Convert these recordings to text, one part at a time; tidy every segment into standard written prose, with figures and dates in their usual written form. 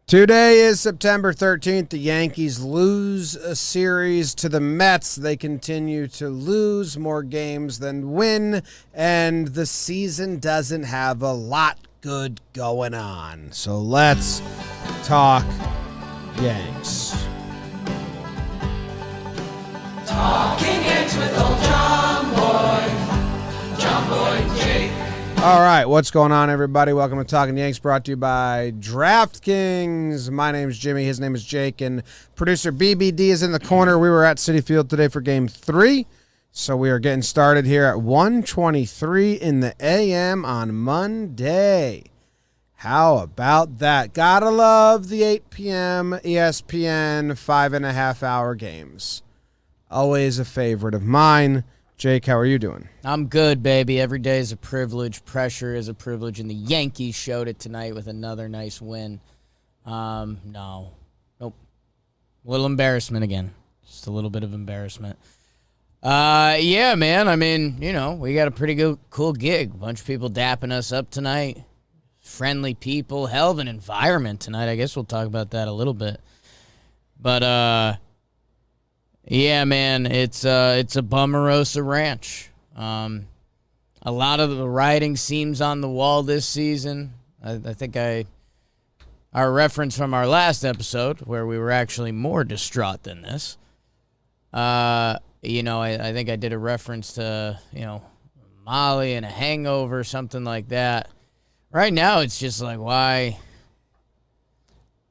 Today is September 13th. The Yankees lose a series to the Mets. They continue to lose more games than win, and the season doesn't have a lot good going on. So let's talk Yanks. Talking Yanks with old JOMBOY Jake. All right, what's going on, everybody? Welcome to Talkin' Yanks, brought to you by DraftKings. My name is Jimmy. His name is Jake, and producer BBD is in the corner. We were at Citi Field today for Game 3, so we are getting started here at 1:23 in the a.m. on Monday. How about that? Gotta love the 8 p.m. ESPN 5.5-hour games. Always a favorite of mine. Jake, how are you doing? I'm good, baby. Every day is a privilege. Pressure is a privilege, and the Yankees showed it tonight with another nice win. Nope. A little embarrassment again. Just a little bit of embarrassment. Yeah, man. I mean, we got a pretty good, cool gig. A bunch of people dapping us up tonight. Friendly people. Hell of an environment tonight. I guess we'll talk about that a little bit. But, yeah, man, it's a Bummerosa Ranch. A lot of the writing seems on the wall this season. I think our reference from our last episode, where we were actually more distraught than this. I think I did a reference to, Molly and a hangover, something like that. Right now, it's just like, why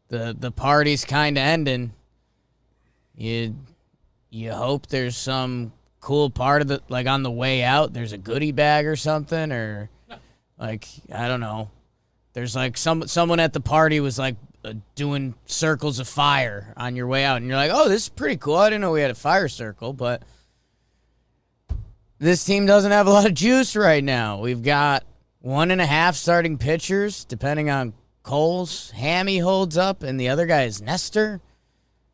the party's kind of ending. You hope there's some cool part of the, on the way out, there's a goodie bag or something, or, I don't know. There's, someone at the party was, doing circles of fire on your way out, and you're like, oh, this is pretty cool. I didn't know we had a fire circle, but this team doesn't have a lot of juice right now. We've got 1.5 starting pitchers, depending on Coles. Heaney holds up, and the other guy is Nestor.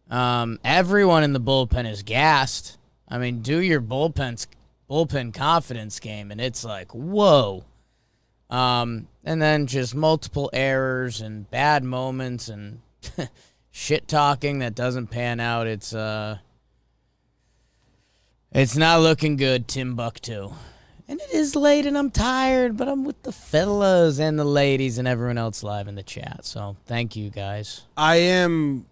Everyone in the bullpen is gassed. I mean, do your bullpen confidence game, and it's like, whoa. And then just multiple errors and bad moments and shit talking that doesn't pan out. It's not looking good, Timbuktu. And it is late and I'm tired, but I'm with the fellas and the ladies and everyone else live in the chat. So thank you, guys. I am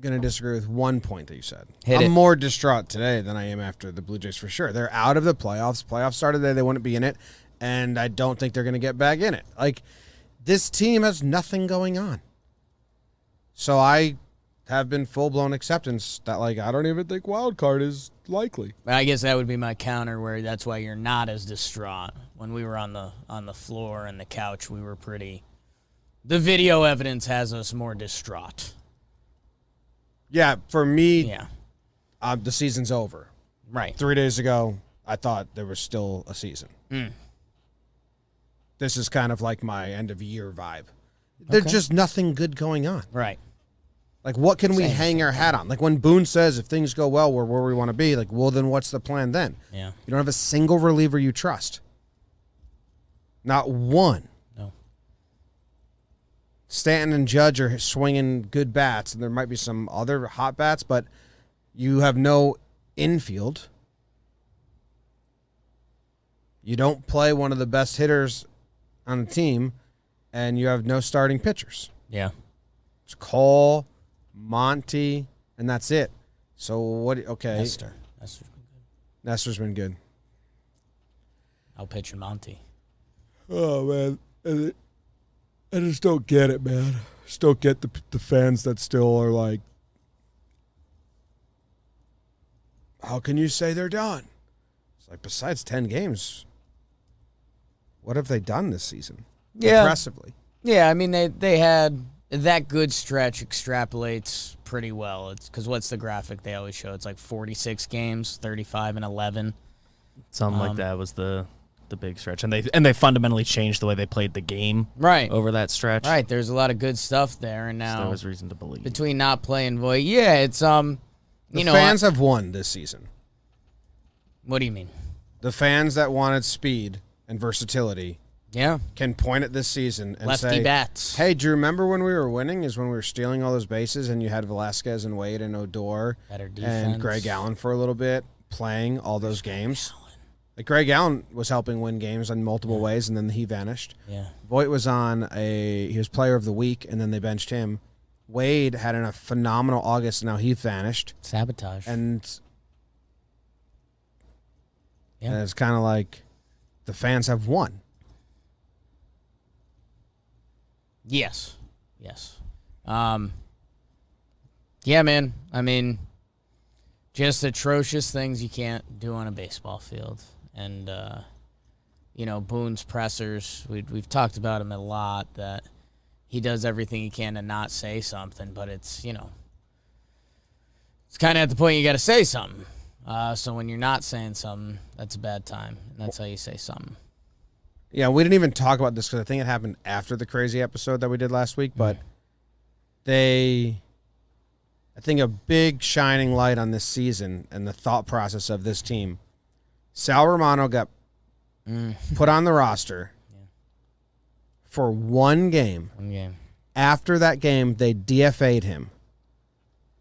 going to disagree with one point that you said. I'm more distraught today than I am after the Blue Jays for sure. They're out of the playoffs. Playoffs started today. They wouldn't be in it, and I don't think they're going to get back in it. This team has nothing going on. So I have been full-blown acceptance that, I don't even think wild card is likely. I guess that would be my counter, where that's why you're not as distraught. When we were on the floor and the couch, we were pretty... The video evidence has us more distraught. Yeah, for me, yeah. The season's over. Right. 3 days ago, I thought there was still a season. This is kind of like my end-of-year vibe. There's just nothing good going on. Right. What can we hang our hat on? When Boone says, if things go well, we're where we want to be, well, then what's the plan then? Yeah. You don't have a single reliever you trust. Not one. No. Stanton and Judge are swinging good bats, and there might be some other hot bats, but you have no infield. You don't play one of the best hitters on the team, and you have no starting pitchers. Yeah. It's Cole, Monty, and that's it. So what? Okay. Nestor's been good. I'll pitch Monty. Oh, man. I just don't get it, man. I just don't get the fans that still are how can you say they're done? It's besides 10 games, what have they done this season? Yeah. Impressively. Yeah, I mean, they had that good stretch extrapolates pretty well. It's because what's the graphic they always show? It's 46 games, 35 and 11. Something like that was the big stretch, and they fundamentally changed the way they played the game over that stretch. Right, there's a lot of good stuff there, and now so there was reason to believe between not playing Voit. Yeah, it's the fans have won this season. What do you mean? The fans that wanted speed and versatility can point at this season and Lefty say, bats. hey, do you remember when we were winning is when we were stealing all those bases and you had Velasquez and Wade and Odor and Greg Allen for a little bit playing all those games? Like Greg Allen was helping win games in multiple ways, and then he vanished. Yeah. Voit was he was player of the week, and then they benched him. Wade had a phenomenal August, and now he vanished. Sabotage. And it's kind of like the fans have won. Yes. Yeah, man. I mean, just atrocious things you can't do on a baseball field. And, Boone's pressers, we've talked about him a lot, that he does everything he can to not say something, but it's, it's kind of at the point you got to say something. So when you're not saying something, that's a bad time, and that's how you say something. Yeah, we didn't even talk about this because I think it happened after the crazy episode that we did last week, but I think a big shining light on this season and the thought process of this team, Sal Romano got put on the roster for one game. After that game, they DFA'd him.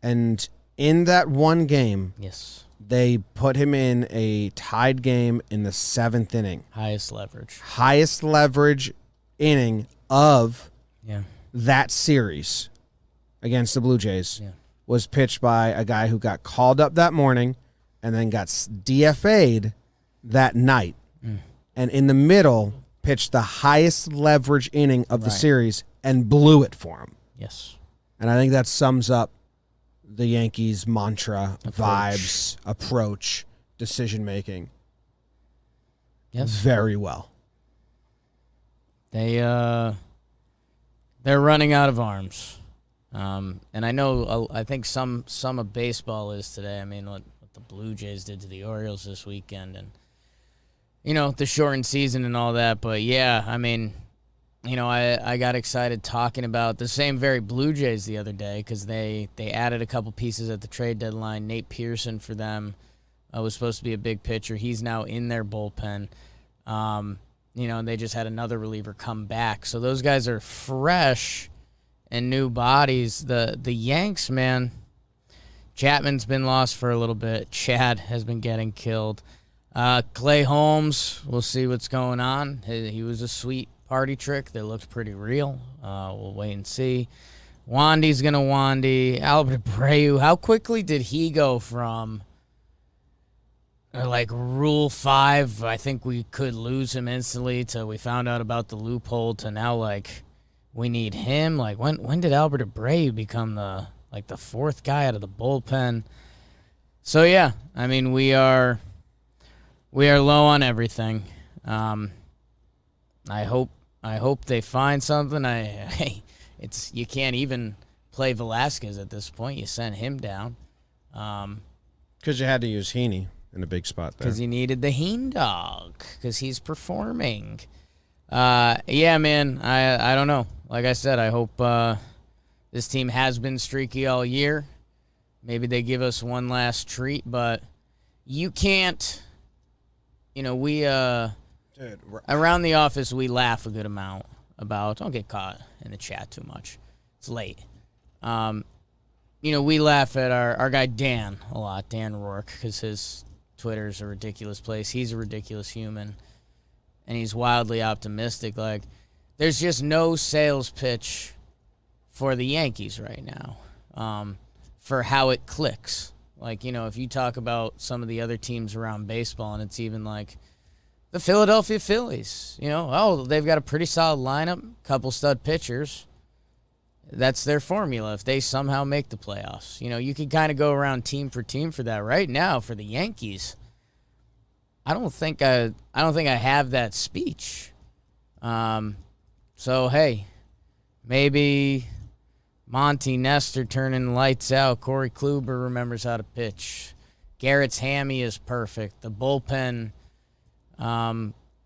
And in that one game, they put him in a tied game in the 7th inning. Highest leverage Inning of that series against the Blue Jays was pitched by a guy who got called up that morning and then got DFA'd that night. And in the middle, pitched the highest leverage inning of the series and blew it for him. Yes. And I think that sums up the Yankees' mantra, vibes, approach, decision-making. Yes. Very well. They're running out of arms. And I think some of baseball is today. I mean, what the Blue Jays did to the Orioles this weekend and, the shortened season and all that. But, yeah, I mean, I got excited talking about the same very Blue Jays the other day because they added a couple pieces at the trade deadline. Nate Pearson for them was supposed to be a big pitcher. He's now in their bullpen. And they just had another reliever come back. So those guys are fresh and new bodies. The Yanks, man, Chapman's been lost for a little bit. Chad has been getting killed. Clay Holmes, we'll see what's going on. He was a sweet party trick that looked pretty real. We'll wait and see. Wandy's going to Wandy. Albert Abreu, how quickly did he go from Rule 5, I think we could lose him instantly, till we found out about the loophole, to now, we need him? When did Albert Abreu become the fourth guy out of the bullpen? So, yeah, I mean, we are low on everything. I hope they find something. You can't even play Velasquez at this point. You sent him down. Because you had to use Heaney in a big spot there. Because you needed the Heen dog. Because he's performing. Yeah, man. I don't know. Like I said, I hope this team has been streaky all year. Maybe they give us one last treat, but you can't. We around the office, we laugh a good amount about, don't get caught in the chat too much. It's late. We laugh at our guy Dan a lot, Dan Rourke, because his Twitter's a ridiculous place. He's a ridiculous human, and he's wildly optimistic. There's just no sales pitch for the Yankees right now for how it clicks. If you talk about some of the other teams around baseball, and it's even the Philadelphia Phillies, they've got a pretty solid lineup, couple stud pitchers. That's their formula if they somehow make the playoffs. You can kind of go around team for team for that. Right now, for the Yankees, I don't think I have that speech. So, hey, maybe Monty Nestor turning lights out. Corey Kluber remembers how to pitch. Garrett's hammy is perfect. The bullpen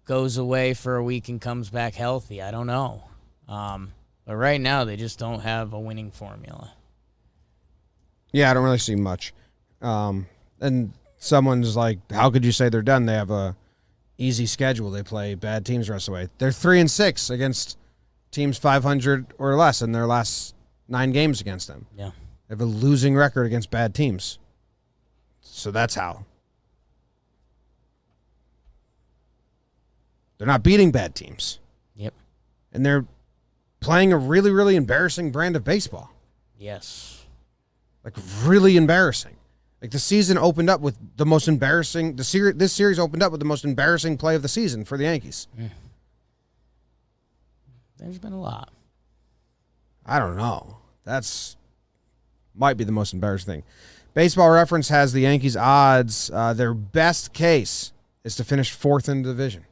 goes away for a week and comes back healthy. I don't know. But right now, they just don't have a winning formula. Yeah, I don't really see much. And someone's like, how could you say they're done? They have a easy schedule. They play bad teams the rest of the way. They're 3-6 against teams 500 or less in their last 9 games against them. Yeah. They have a losing record against bad teams. So that's how. They're not beating bad teams. Yep. And they're playing a really, really embarrassing brand of baseball. Yes. Like, really embarrassing. Like, the season opened up with the most embarrassing... This series opened up with the most embarrassing play of the season for the Yankees. There's been a lot. I don't know. That's... might be the most embarrassing thing. Baseball Reference has the Yankees' odds. Their best case is to finish 4th in the division.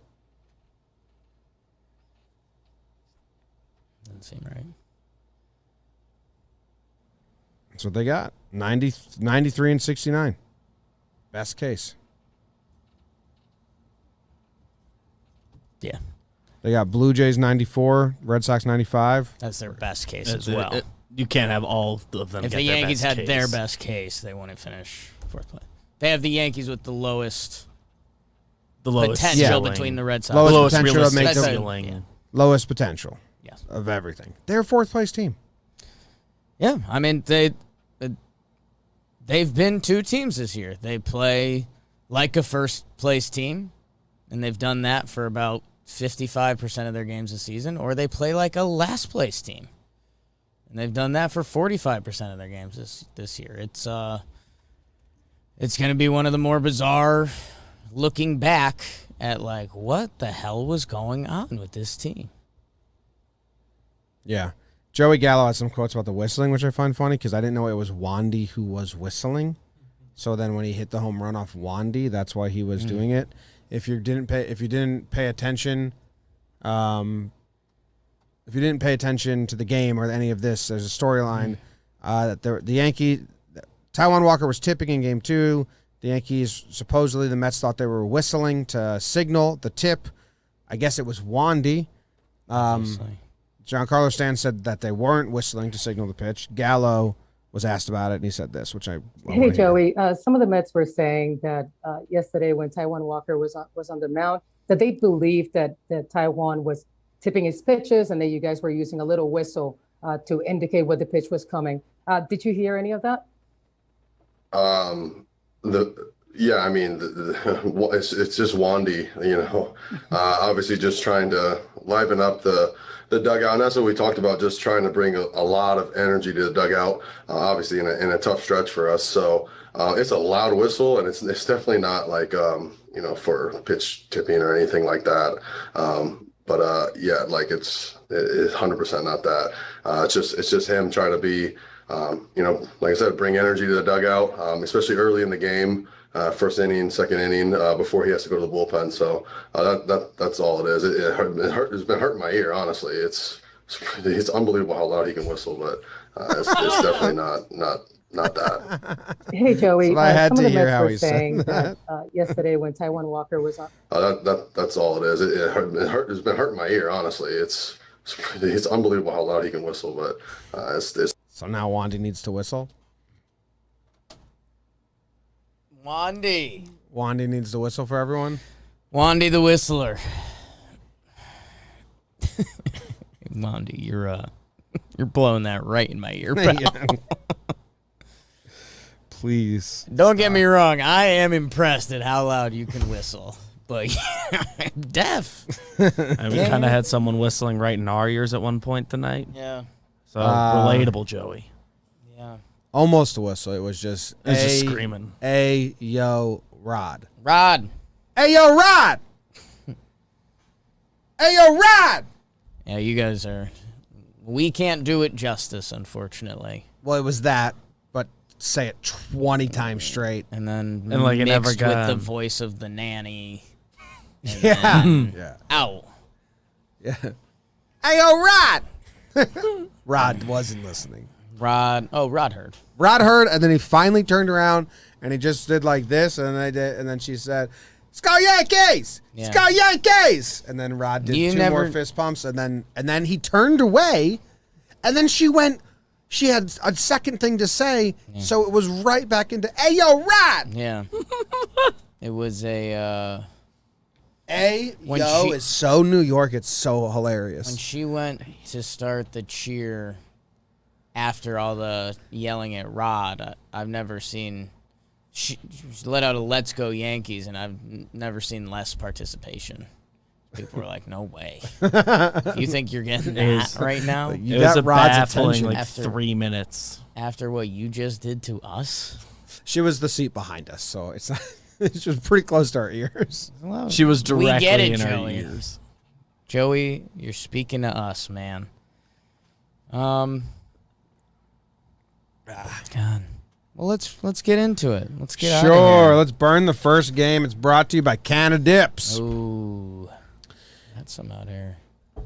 Doesn't seem right. That's what they got. 93 and 69. Best case. Yeah. They got Blue Jays 94, Red Sox 95. That's their best case as well. You can't have all of them. If get the their Yankees best had case. their best case, they wouldn't finish 4th place. They have the Yankees with the lowest potential ceiling. between the Red Sox. Lowest and potential to realistic make the ceiling. Yeah. lowest potential Yes. of everything. They're a 4th place team. Yeah, I mean they've been 2 teams this year. They play like a first place team, and they've done that for about 55% of their games this season, or they play like a last place team, and they've done that for 45% of their games this year. It's going to be one of the more bizarre looking back at like what the hell was going on with this team. Yeah. Joey Gallo had some quotes about the whistling, which I find funny because I didn't know it was Wandy who was whistling. So then when he hit the home run off Wandy, that's why he was doing it. If you didn't pay attention, if you didn't pay attention to the game or any of this, there's a storyline that the Yankees, Taijuan Walker was tipping in Game 2. The Yankees, supposedly the Mets thought they were whistling to signal the tip. I guess it was Wandy. Giancarlo Stanton said that they weren't whistling to signal the pitch. Gallo was asked about it, and he said this, which I Hey, Joey, some of the Mets were saying that yesterday when Taijuan Walker was on the mound, that they believed that Taijuan was tipping his pitches and that you guys were using a little whistle to indicate what the pitch was coming. Did you hear any of that? Yeah, I mean, it's just Wandy, obviously just trying to liven up the dugout. And that's what we talked about, just trying to bring a lot of energy to the dugout, obviously in a tough stretch for us. So it's a loud whistle, and it's definitely not like, for pitch tipping or anything like that. But yeah, like it's 100% not that. It's just him trying to be, like I said, bring energy to the dugout, especially early in the game. First inning, second inning, before he has to go to the bullpen. So that's all it is. It's been hurting my ear, honestly. It's unbelievable how loud he can whistle, but it's definitely not that. Hey, Joey, I had some to of the hear Mets how were he saying said that. yesterday when Taijuan Walker was on. That's all it is. It's been hurting my ear, honestly. It's unbelievable how loud he can whistle, but it's. So now Wandy needs to whistle? Wandy needs to whistle for everyone? Wandy the Whistler. Wandy, you're blowing that right in my ear, pal. Please. Don't get me wrong. I am impressed at how loud you can whistle, but I'm deaf. And we kind of had someone whistling right in our ears at one point tonight. Yeah. So relatable, Joey. Yeah. Almost a whistle. It was just just screaming. Hey, yo, Rod. Rod. Hey, yo, Rod. Hey, yo, Rod. Yeah, you guys we can't do it justice, unfortunately. Well, it was that, but say it 20 times straight. And then like it never mixed got with the voice of the nanny. Yeah. Yeah. Ow. Yeah. Hey, yo, Rod. Rod wasn't listening. Rod heard. Rod heard, and then he finally turned around, and he just did like this, and then she said, "Let's go Yankees! Yeah. Let's go Yankees!" And then Rod did You two never- more fist pumps, and then he turned away, and then she had a second thing to say, so it was right back into, "Hey, yo, Rod!" Yeah. It was a It's so New York. It's so hilarious. When she went to start the cheer after all the yelling at Rod, I've never seen. She let out a "Let's Go Yankees," and I've never seen less participation. People were like, "No way! You think you're getting that right now?" You it got was a Rod's baffling attention. like 3 minutes After what you just did to us. She was the seat behind us, so it's not, she was pretty close to our ears. Well, she was directly we get it, in our Joey. ears. Joey, you're speaking to us, man. God. Well, let's get into it. Let's get out of Sure, here. let's burn the first game. It's brought to you by Canada Dips. Ooh, that's some out here.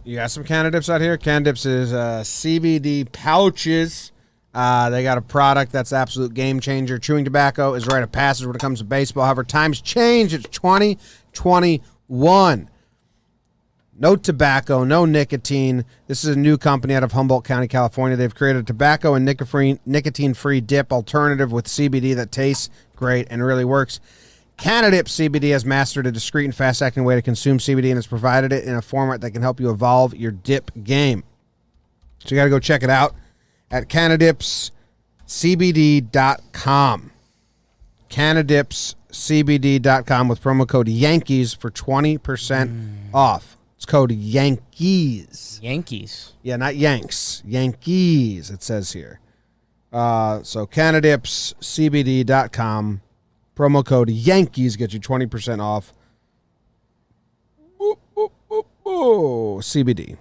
You got some Canada Dips out here? Canada Dips is CBD pouches. They got a product that's absolute game changer. Chewing tobacco is a rite of passage when it comes to baseball. However, times change. It's 2021. No tobacco, no nicotine. This is a new company out of Humboldt County, California. They've created a tobacco and nicotine-free dip alternative with CBD that tastes great and really works. Canada Dip CBD has mastered a discreet and fast-acting way to consume CBD and has provided it in a format that can help you evolve your dip game. So you got to go check it out at CanadipsCBD.com. CanadipsCBD.com with promo code Yankees for 20% off. It's code Yankees. Yankees. Yeah, not Yanks. Yankees, it says here. So CanadipsCBD.com. Promo code Yankees get you 20% off. CBD.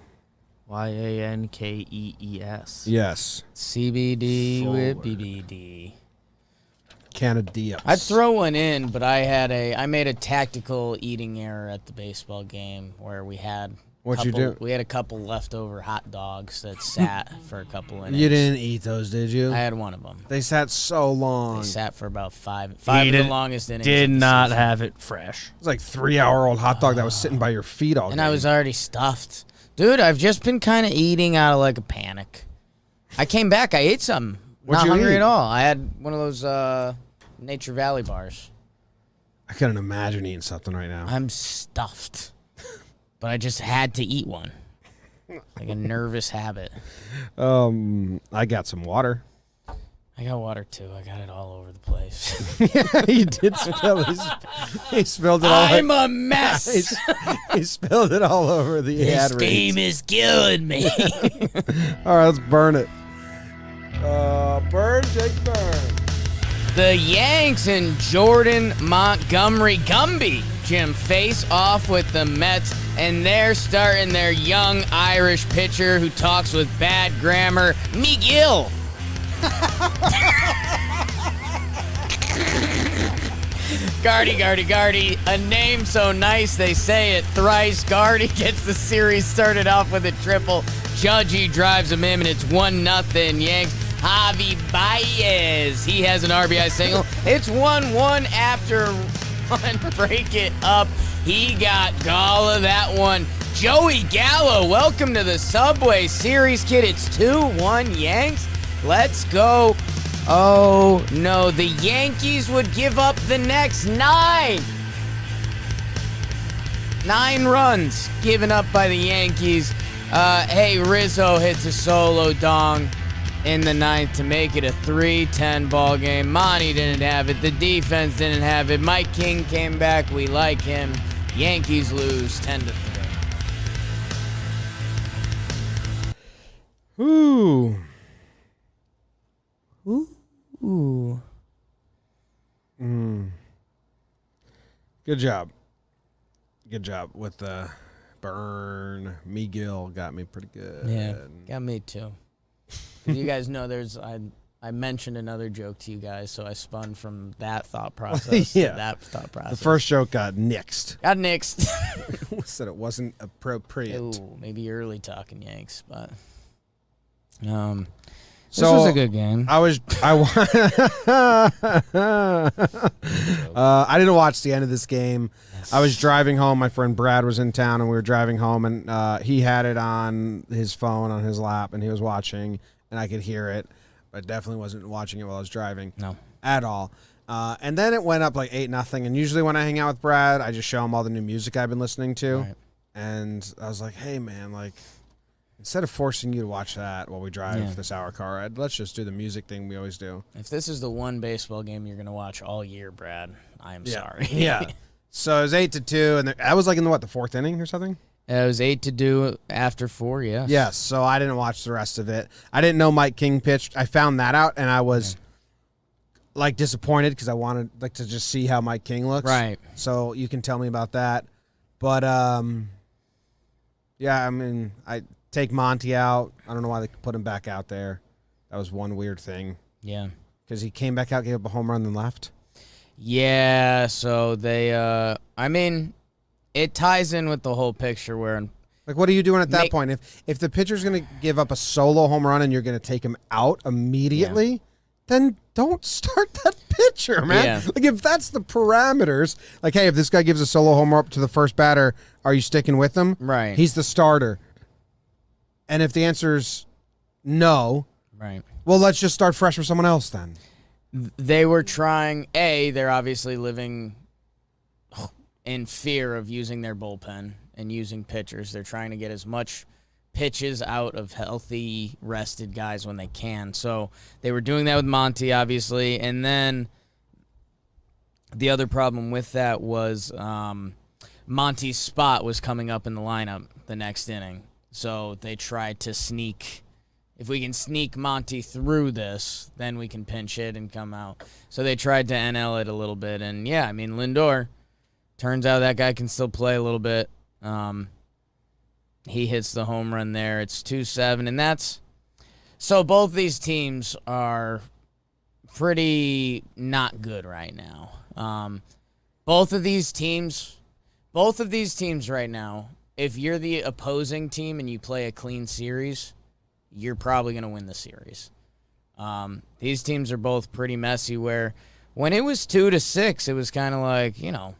YANKEES. Yes. CBD with BBD. Canada Dips. I'd throw one in, but I made a tactical eating error at the baseball game where we had What'd you do? We had a couple leftover hot dogs that sat for a couple innings. You didn't eat those, did you? I had one of them. They sat so long. They sat for about five of the longest innings. Did of the not season. have it fresh. It was like 3-hour-old hot dog that was sitting by your feet all And day. I was already stuffed. Dude, I've just been kind of eating out of like a panic. I came back, I ate some. What'd Not you hungry eat? at all. I had one of those Nature Valley bars. I couldn't imagine eating something right now. I'm stuffed. But I just had to eat one. Like a nervous habit. I got some water. I got water too. I got it all over the place. Yeah, he did spill. He spilled it all. I'm a mess. He spilled it all over the ad This reads. game is killing me. All right, let's burn it. Burn, Jake, burn. The Yanks and Jordan Montgomery Gumby, Jim, face off with the Mets, and they're starting their young Irish pitcher who talks with bad grammar, McGill. Guardy, a name so nice they say it thrice. Guardy gets the series started off with a triple. Judgy drives him in, and it's 1-0 Yanks. Javi Baez, he has an RBI single. It's 1-1 after one. Break it up. He got all of that one. Joey Gallo, welcome to the Subway Series, kid. It's 2-1 Yanks. Let's go. Oh, no. The Yankees would give up the next 9. 9 runs given up by the Yankees. Hey, Rizzo hits a solo dong in the 9th to make it a 3-10 ball game. Monty didn't have it. The defense didn't have it. Mike King came back. We like him. Yankees lose 10-3. Ooh. Ooh. Good job. Good job with the burn. McGill got me pretty good. Yeah, got me too. You guys know I mentioned another joke to you guys, so I spun from that thought process Yeah. to that thought process. The first joke got nixed. got nixed. Said it wasn't appropriate. Ooh, maybe early talking Yanks, but this So, was a good game. I didn't watch the end of this game. I was driving home. My friend Brad was in town, and we were driving home, and he had it on his phone on his lap, and he was watching, and I could hear it. I definitely wasn't watching it while I was driving. No. At all. And then it went up like 8-0. And usually when I hang out with Brad, I just show him all the new music I've been listening to. Right. And I was like, hey, man, like, instead of forcing you to watch that while we drive this hour car ride, let's just do the music thing we always do. If this is the one baseball game you're going to watch all year, Brad, I'm sorry. Yeah. So it was 8-2, and I was like in the fourth inning or something? It was 8-2 after 4, yes. Yes, so I didn't watch the rest of it. I didn't know Mike King pitched. I found that out, and I was like disappointed because I wanted like to just see how Mike King looks. Right. So you can tell me about that. But yeah, I mean, I take Monty out. I don't know why they put him back out there. That was one weird thing. Yeah. Because he came back out, gave up a home run, then left. Yeah, so they, I mean, it ties in with the whole picture where... Like, what are you doing at that point? If the pitcher's going to give up a solo home run and you're going to take him out immediately, then don't start that pitcher, man. Yeah. Like, if that's the parameters, like, hey, if this guy gives a solo homer up to the first batter, are you sticking with him? Right. He's the starter. And if the answer's no, right. Well, let's just start fresh with someone else then. They were trying, they're obviously living in fear of using their bullpen and using pitchers. They're trying to get as much pitches out of healthy, rested guys when they can. So they were doing that with Monty, obviously. And then the other problem with that was Monty's spot was coming up in the lineup the next inning. So they tried to sneak. If we can sneak Monty through this, then we can pinch hit and come out. So they tried to NL it a little bit. And, yeah, I mean, Lindor, turns out that guy can still play a little bit. He hits the home run there. It's 2-7, and that's – so both these teams are pretty not good right now. Both of these teams right now, if you're the opposing team and you play a clean series – you're probably going to win the series. These teams are both pretty messy where when it was 2-6, it was kind of like, you know,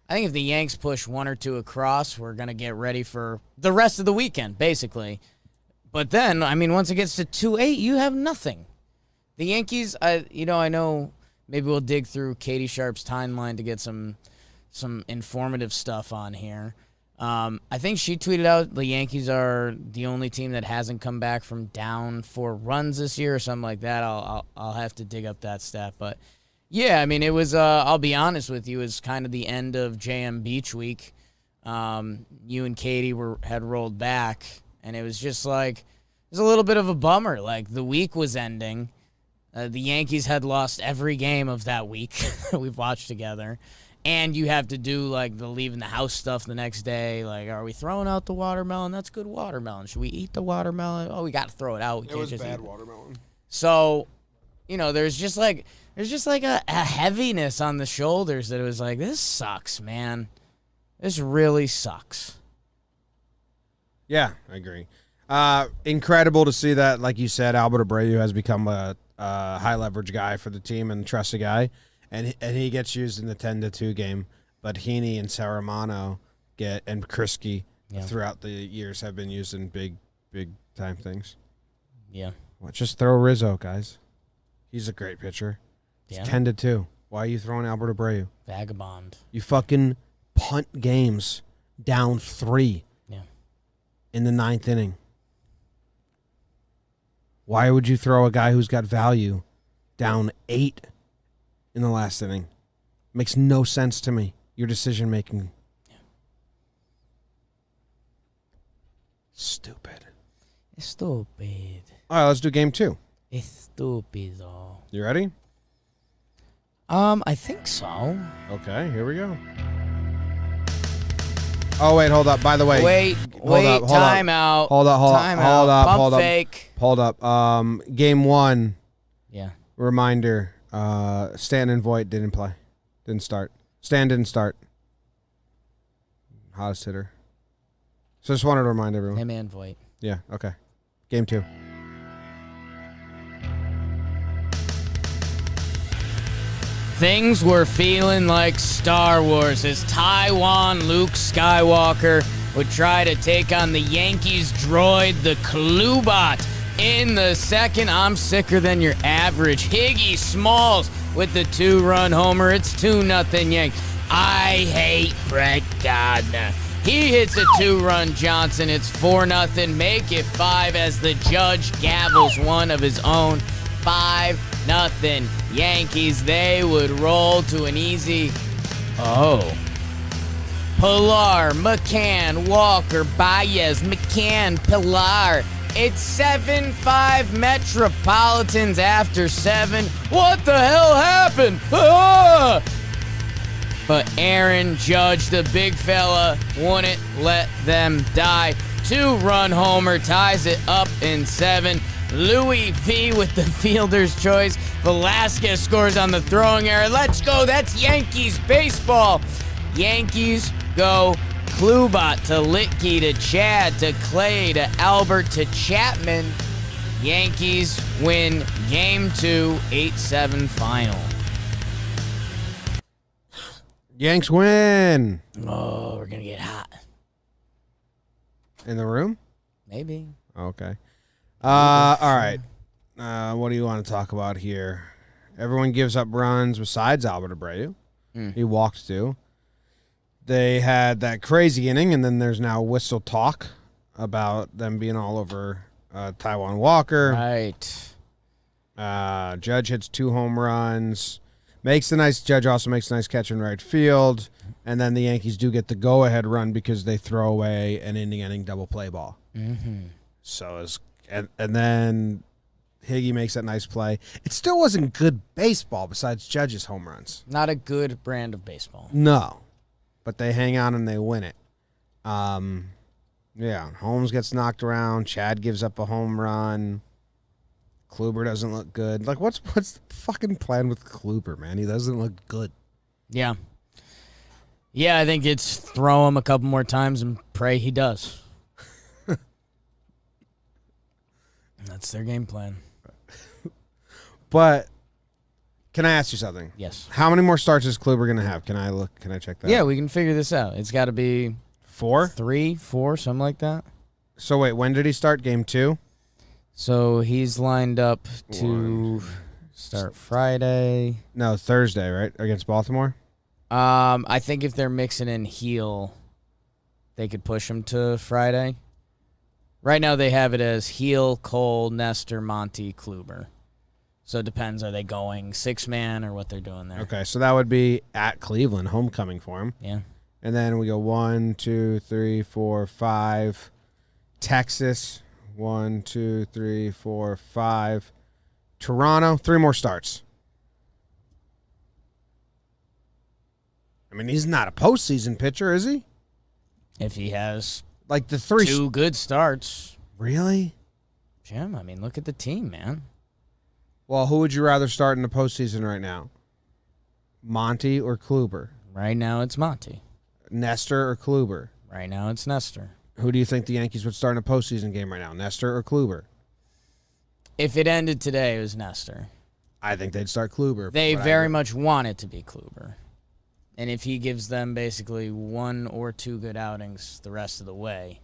I think if the Yanks push 1 or 2 across, we're going to get ready for the rest of the weekend, basically. But then, I mean, once it gets to 2-8, you have nothing. The Yankees, I know maybe we'll dig through Katie Sharp's timeline to get some informative stuff on here. I think she tweeted out the Yankees are the only team that hasn't come back from down 4 runs this year or something like that. I'll have to dig up that stat, but yeah, I mean it was. I'll be honest with you, it was kind of the end of JM Beach Week. You and Katie had rolled back, and it was just like it was a little bit of a bummer. Like the week was ending. The Yankees had lost every game of that week that we've watched together. And you have to do, like, the leaving the house stuff the next day. Like, are we throwing out the watermelon? That's good watermelon. Should we eat the watermelon? Oh, we got to throw it out. It was bad watermelon. So, you know, there's just like a heaviness on the shoulders that it was like, this sucks, man. This really sucks. Yeah, I agree. Incredible to see that, like you said, Albert Abreu has become a high-leverage guy for the team and trusted guy. And he gets used in the 10-2 game, but Heaney and Saramano and Krisky throughout the years have been used in big time things. Yeah. Well, just throw Rizzo, guys. He's a great pitcher. It's 10-2. Why are you throwing Albert Abreu? Vagabond. You fucking punt games down 3 in the 9th inning. Why would you throw a guy who's got value down 8 in the last inning? Makes no sense to me. Your decision making. Stupid. It's stupid. All right, let's do game 2. It's stupid, though. You ready? I think so. Okay, here we go. Oh, wait, hold up. By the way. Wait, time out. Hold up. Fake. Hold up. Game 1. Yeah. Reminder. Stan and Voigt didn't play. Didn't start. Stan didn't start. Hottest hitter. So just wanted to remind everyone. Him and Voigt. Yeah, okay. Game 2. Things were feeling like Star Wars as Taiwan Luke Skywalker would try to take on the Yankees droid, the Kluber. In the second, I'm sicker than your average. Higgy Smalls with the 2-run homer. It's 2-0 Yanks. I hate Brett Gardner. He hits a 2-run Johnson. It's 4-0. Make it 5 as the judge gavels one of his own. 5-0 Yankees. They would roll to an easy. Pilar, McCann, Walker, Baez, McCann, Pilar. It's 7-5 Metropolitans after 7. What the hell happened? Ah! But Aaron Judge, the big fella, wouldn't let them die. 2-run homer ties it up in 7. Louis V with the fielder's choice. Velasquez scores on the throwing error. Let's go. That's Yankees baseball. Yankees go Kluber to Litke to Chad to Clay to Albert to Chapman. Yankees win Game 2, 8-7 final. Yanks win. Oh, we're going to get hot. In the room? Maybe. Okay. All right. What do you want to talk about here? Everyone gives up runs besides Albert Abreu. He walked 2. They had that crazy inning, and then there's now whistle talk about them being all over Taijuan Walker. Right. Judge hits 2 home runs. Judge also makes a nice catch in right field. And then the Yankees do get the go-ahead run because they throw away an inning double play ball. Mm-hmm. So, and then Higgy makes that nice play. It still wasn't good baseball besides Judge's home runs. Not a good brand of baseball. No. But they hang on and they win it. Yeah, Holmes gets knocked around. Chad gives up a home run. Kluber doesn't look good. Like, what's the fucking plan with Kluber, man? He doesn't look good. Yeah. Yeah, I think it's throw him a couple more times and pray he does. That's their game plan. But can I ask you something? Yes. How many more starts is Kluber going to have? Can I look? Can I check that? Yeah, we can figure this out. It's got to be 4? 3, 4, something like that. So wait, when did he start? Game 2? So he's lined up to start Friday. No, Thursday, right? Against Baltimore? I think if they're mixing in Heel, they could push him to Friday. Right now they have it as Heel, Cole, Nestor, Monty, Kluber. So it depends. Are they going 6-man or what they're doing there? Okay, so that would be at Cleveland, homecoming for him. Yeah. And then we go 1, 2, 3, 4, 5. Texas, 1, 2, 3, 4, 5. Toronto, 3 more starts. I mean, he's not a postseason pitcher, is he? If he has like the 3 2 good starts. Really? Jim, I mean, look at the team, man. Well, who would you rather start in the postseason right now? Monty or Kluber? Right now it's Monty. Nestor or Kluber? Right now it's Nestor. Who do you think the Yankees would start in a postseason game right now, Nestor or Kluber? If it ended today, it was Nestor. I think they'd start Kluber. They very much want it to be Kluber. And if he gives them basically 1 or 2 good outings the rest of the way,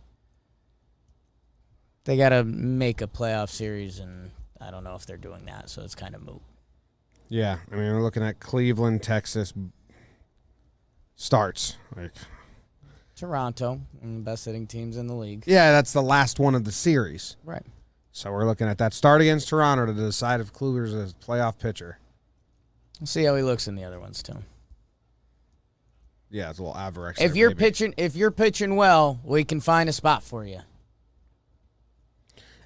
they got to make a playoff series, and I don't know if they're doing that, so it's kind of moot. Yeah, I mean, we're looking at Cleveland, Texas starts. Like Toronto, one of the best hitting teams in the league. Yeah, that's the last one of the series. Right. So we're looking at that start against Toronto to decide if Kluber's a playoff pitcher. We'll see how he looks in the other ones too. Yeah, it's a little Averex. If you're pitching well, we can find a spot for you.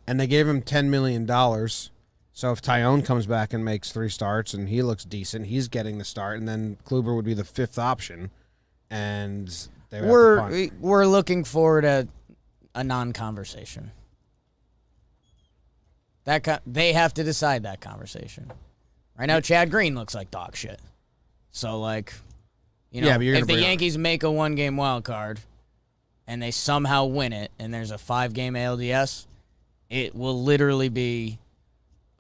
And they gave him $10 million. So if Tyone comes back and makes 3 starts and he looks decent, he's getting the start, and then Kluber would be the 5th option. And they would have to punt. We're looking forward to a non-conversation. They have to decide that conversation. Right now, Chad Green looks like dog shit. So, like, you know, yeah, if the Yankees make a 1-game wild card and they somehow win it and there's a 5-game ALDS, it will literally be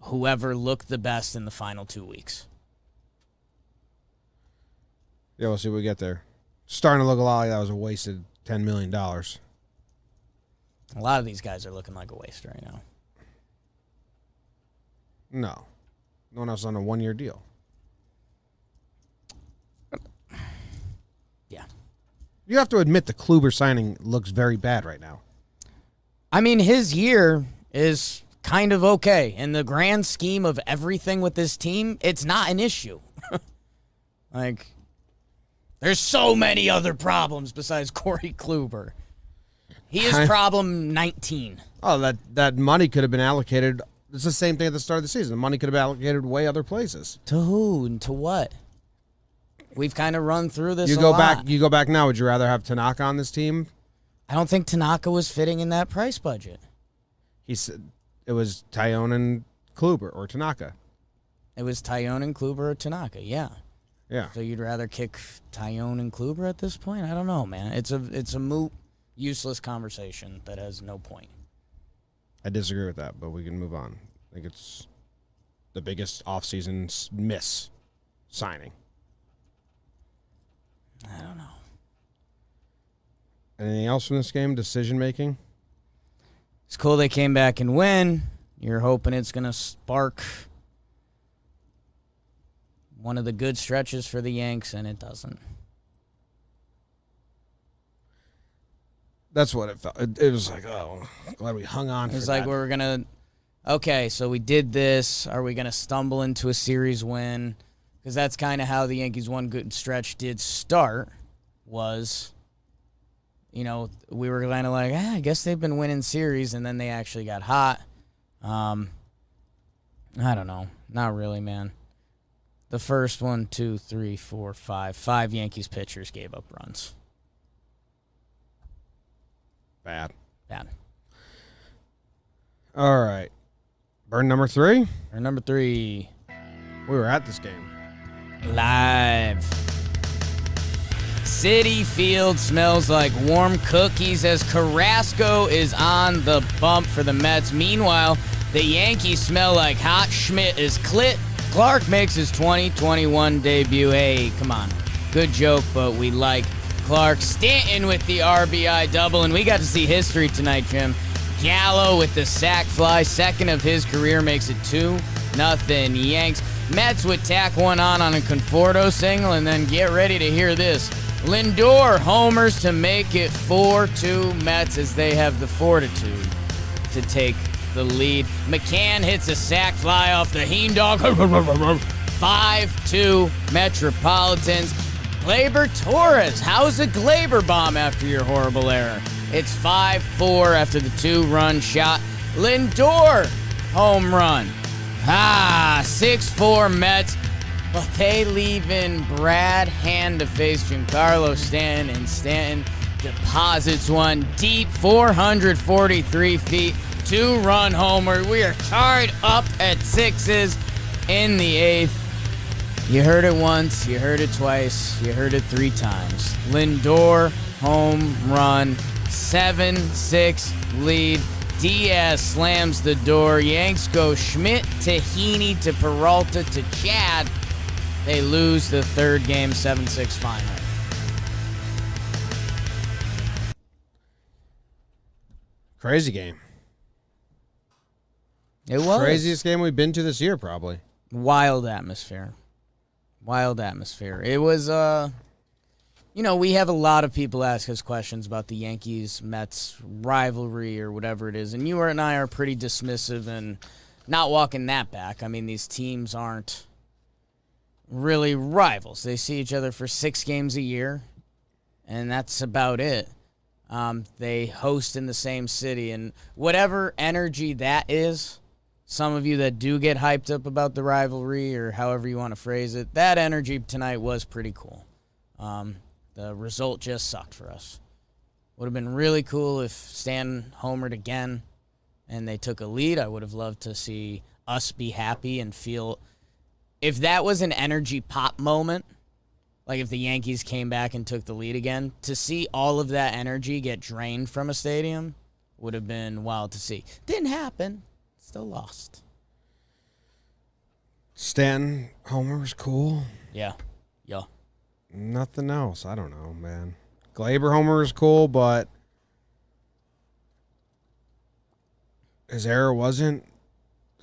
whoever looked the best in the final 2 weeks. Yeah, we'll see what we get there. Starting to look a lot like that was a wasted $10 million. A lot of these guys are looking like a waste right now. No. No one else on a 1-year deal. Yeah. You have to admit the Kluber signing looks very bad right now. I mean, his year is kind of okay. In the grand scheme of everything with this team, it's not an issue. Like, there's so many other problems besides Corey Kluber. He is problem 19. Oh, that money could have been allocated. It's the same thing at the start of the season. The money could have been allocated way other places. To who and to what? We've kind of run through this You a go lot. back. You go back now. Would you rather have Tanaka on this team? I don't think Tanaka was fitting in that price budget. He said it was Tyone and Kluber or Tanaka. It was Tyone and Kluber or Tanaka, yeah. Yeah. So you'd rather kick Tyone and Kluber at this point? I don't know, man. It's a moot, useless conversation that has no point. I disagree with that, but we can move on. I think it's the biggest offseason miss signing. I don't know. Anything else from this game? Decision making? It's cool they came back and win. You're hoping it's going to spark one of the good stretches for the Yanks, and it doesn't. That's what it felt. It was like, oh, glad we hung on. It was for like that. we were going to, okay, so we did this. Are we going to stumble into a series win? Because that's kind of how the Yankees' one good stretch did start, was, you know, we were kind of like, I guess they've been winning series, and then they actually got hot. I don't know. Not really, man. The first 1, 2, 3, 4, 5. 5 Yankees pitchers gave up runs. Bad. All right. Burn number 3? Or number 3. We were at this game. Live. Citi Field smells like warm cookies as Carrasco is on the bump for the Mets. Meanwhile, the Yankees smell like hot Schmidt as Clark makes his 2021 debut. Hey, come on. Good joke, but we like Clark. Stanton with the RBI double, and we got to see history tonight, Jim. Gallo with the sac fly, second of his career, makes it 2-0 Yanks. Mets would tack one on a Conforto single, and then get ready to hear this. Lindor homers to make it 4-2 Mets as they have the fortitude to take the lead. McCann hits a sac fly off the Heaney dog. 5-2 Metropolitans. Gleyber Torres. How's a Gleyber bomb after your horrible error? It's 5-4 after the 2-run shot. Lindor home run. 6-4 Mets. But they leave in Brad Hand to face Giancarlo Stanton, and Stanton deposits one deep 443 feet. 2-run homer. We are tied up at 6s in the 8th. You heard it once, you heard it twice, you heard it 3 times. Lindor home run, 7-6 lead. Diaz slams the door. Yanks go Schmidt to Heaney to Peralta to Chad. They lose the 3rd game, 7-6 final. Crazy game. It was. Craziest game we've been to this year, probably. Wild atmosphere. It was, we have a lot of people ask us questions about the Yankees-Mets rivalry or whatever it is, and you and I are pretty dismissive and not walking that back. I mean, these teams aren't really rivals. They see each other for 6 games a year, and that's about it. They host in the same city, and whatever energy that is, some of you that do get hyped up about the rivalry or however you want to phrase it, that energy tonight was pretty cool. The result just sucked for us. Would have been really cool if Stan homered again and they took a lead. I would have loved to see us be happy and feel, if that was an energy pop moment, like if the Yankees came back and took the lead again, to see all of that energy get drained from a stadium would have been wild to see. Didn't happen. Still lost. Stanton homer was cool. Yeah. Nothing else. I don't know, man. Gleyber homer is cool, but his error wasn't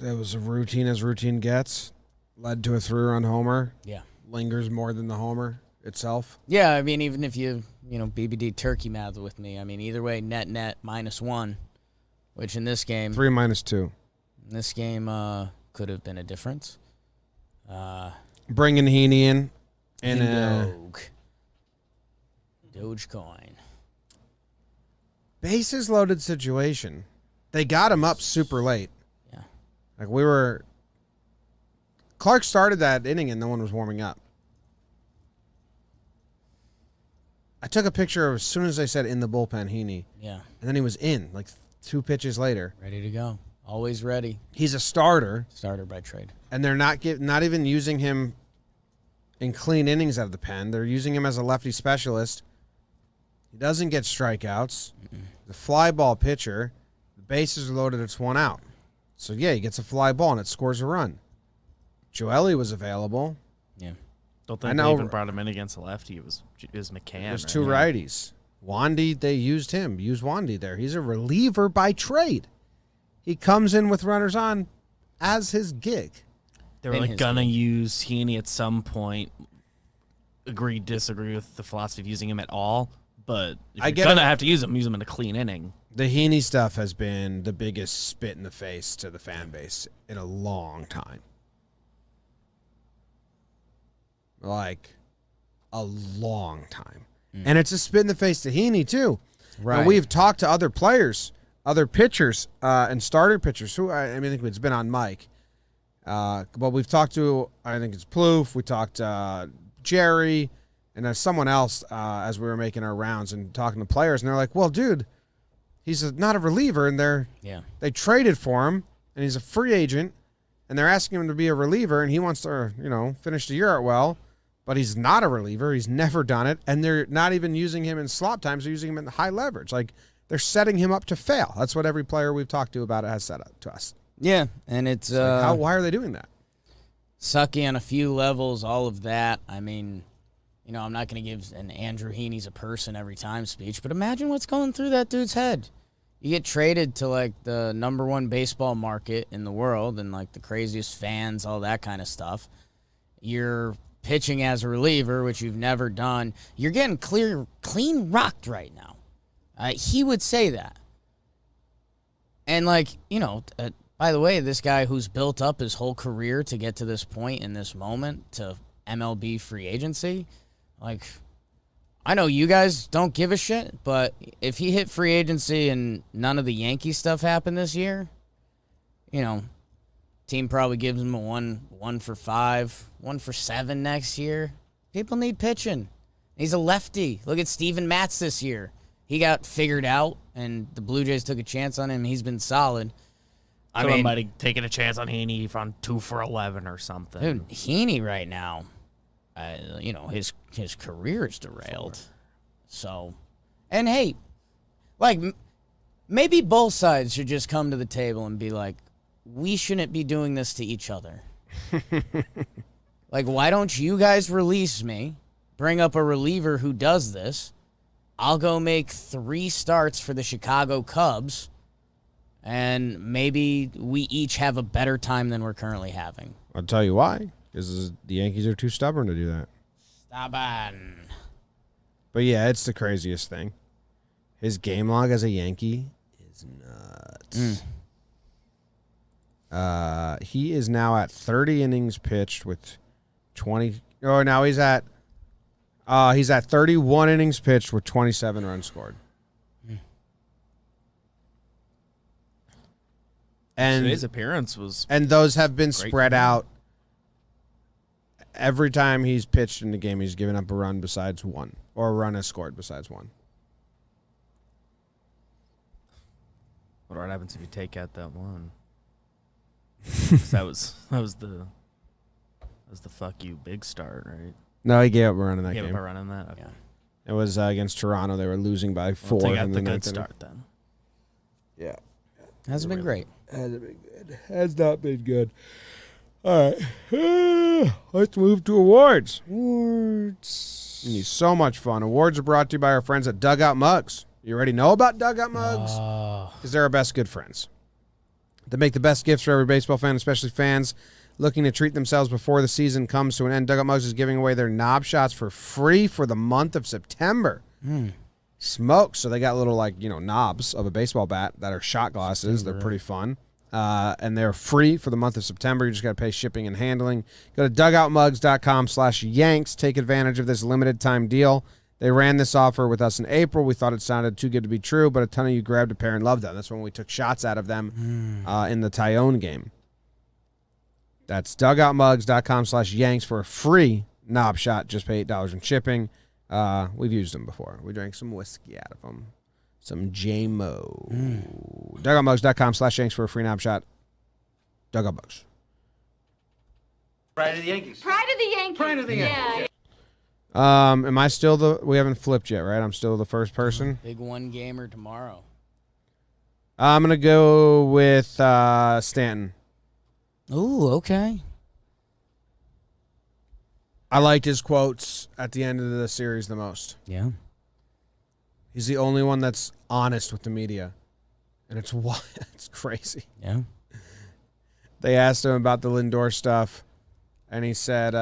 That was a routine as routine gets. Led to a 3-run homer. Yeah. Lingers more than the homer itself. Yeah, I mean, even if you BBD turkey math with me, I mean, either way, net -1, which in this game. 3 minus 2. In this game could have been a difference. Bringing Heaney in. And Dogecoin. Bases loaded situation. They got him up super late. Yeah. Like Clark started that inning and no one was warming up. I took a picture of as soon as I said in the bullpen, Heaney. Yeah. And then he was in, like 2 pitches later. Ready to go. Always ready. He's a starter. Starter by trade. And they're not even using him in clean innings out of the pen. They're using him as a lefty specialist. He doesn't get strikeouts. The fly ball pitcher. The bases are loaded. It's 1 out. So, yeah, he gets a fly ball and it scores a run. Joely was available. Yeah. Don't think they even brought him in against a lefty. It was McCann. There's 2 righties. Wandy, they used him. Use Wandy there. He's a reliever by trade. He comes in with runners on as his gig. They were gonna use Heaney at some point. Agree, disagree with the philosophy of using him at all. But if you're gonna have to use him in a clean inning. The Heaney stuff has been the biggest spit in the face to the fan base in a long time. Like, a long time. And it's a spit in the face to Heaney, too. Right. And we've talked to other players, other pitchers, and starter pitchers, who, I think it's been on Mike. But we've talked to, I think it's Plouffe, we talked to Jerry, and there's someone else as we were making our rounds and talking to players, and they're like, well, dude, he's not a reliever, and they traded for him, and he's a free agent, and they're asking him to be a reliever, and he wants to, finish the year out well. But he's not a reliever. He's never done it. And they're not even using him in slop times. They're using him in high leverage. Like, they're setting him up to fail. That's what every player we've talked to about it has said to us. Yeah, and it's why are they doing that? Sucky on a few levels, all of that. I mean, I'm not going to give an Andrew Heaney's a person every time speech, but imagine what's going through that dude's head. You get traded to, like, the #1 baseball market in the world and, like, the craziest fans, all that kind of stuff. You're pitching as a reliever, which you've never done. You're getting clean rocked right now. He would say that. And, like, by the way, this guy who's built up his whole career to get to this point in this moment to MLB free agency, like, I know you guys don't give a shit, but if he hit free agency and none of the Yankee stuff happened this year, team probably gives him a 1 for 5, 1 for 7 next year. People need pitching. He's a lefty. Look at Steven Matz this year. He got figured out, and the Blue Jays took a chance on him. He's been solid. Someone might have taken a chance on Heaney on 2 for 11 or something. Dude, Heaney right now, his career is derailed. So, and hey, like, maybe both sides should just come to the table and be like, we shouldn't be doing this to each other. Like, why don't you guys release me, bring up a reliever who does this, I'll go make 3 starts for the Chicago Cubs, and maybe we each have a better time than we're currently having. I'll tell you why. Because the Yankees are too stubborn to do that. Stubborn. But, yeah, it's the craziest thing. His game log as a Yankee is nuts. He is now at 30 innings pitched with 20. Oh, now he's at 31 innings pitched with 27 runs scored. And today's appearance was, and those have been spread out. Every time he's pitched in the game, he's given up a run besides 1, or a run has scored besides 1. What happens if you take out that one? that was the fuck you big start, right? No, he gave up a run in that Gave game. up a run in that. Okay. Yeah. It was against Toronto. They were losing by 4. Take out the good start then. Yeah, Hasn't been great. Hasn't been good. Has not been good. All right, let's move to awards. Awards. It's so much fun. Awards are brought to you by our friends at Dugout Mugs. You already know about Dugout Mugs? Because they're our best good friends. They make the best gifts for every baseball fan, especially fans looking to treat themselves before the season comes to an end. Dugout Mugs is giving away their knob shots for free for the month of September. Smoke. So they got little, knobs of a baseball bat that are shot glasses. They're pretty fun. And they're free for the month of September. You just got to pay shipping and handling. Go to dugoutmugs.com/Yanks. Take advantage of this limited time deal. They ran this offer with us in April. We thought it sounded too good to be true, but a ton of you grabbed a pair and loved them. That's when we took shots out of them in the Tyone game. That's dugoutmugs.com/Yanks for a free knob shot. Just pay $8 in shipping. We've used them before. We drank some whiskey out of them. Some JMO. Dugoutmugs.com/Yanks for a free knob shot. Dugout Mugs. Pride of the Yankees. Pride of the Yankees. Pride of the Yankees. Yeah. Am I still we haven't flipped yet, right? I'm still the first person. Big one-gamer tomorrow. I'm going to go with Stanton. Ooh, okay. I liked his quotes at the end of the series the most. Yeah. He's the only one that's honest with the media. And it's crazy. Yeah. They asked him about the Lindor stuff, and he said,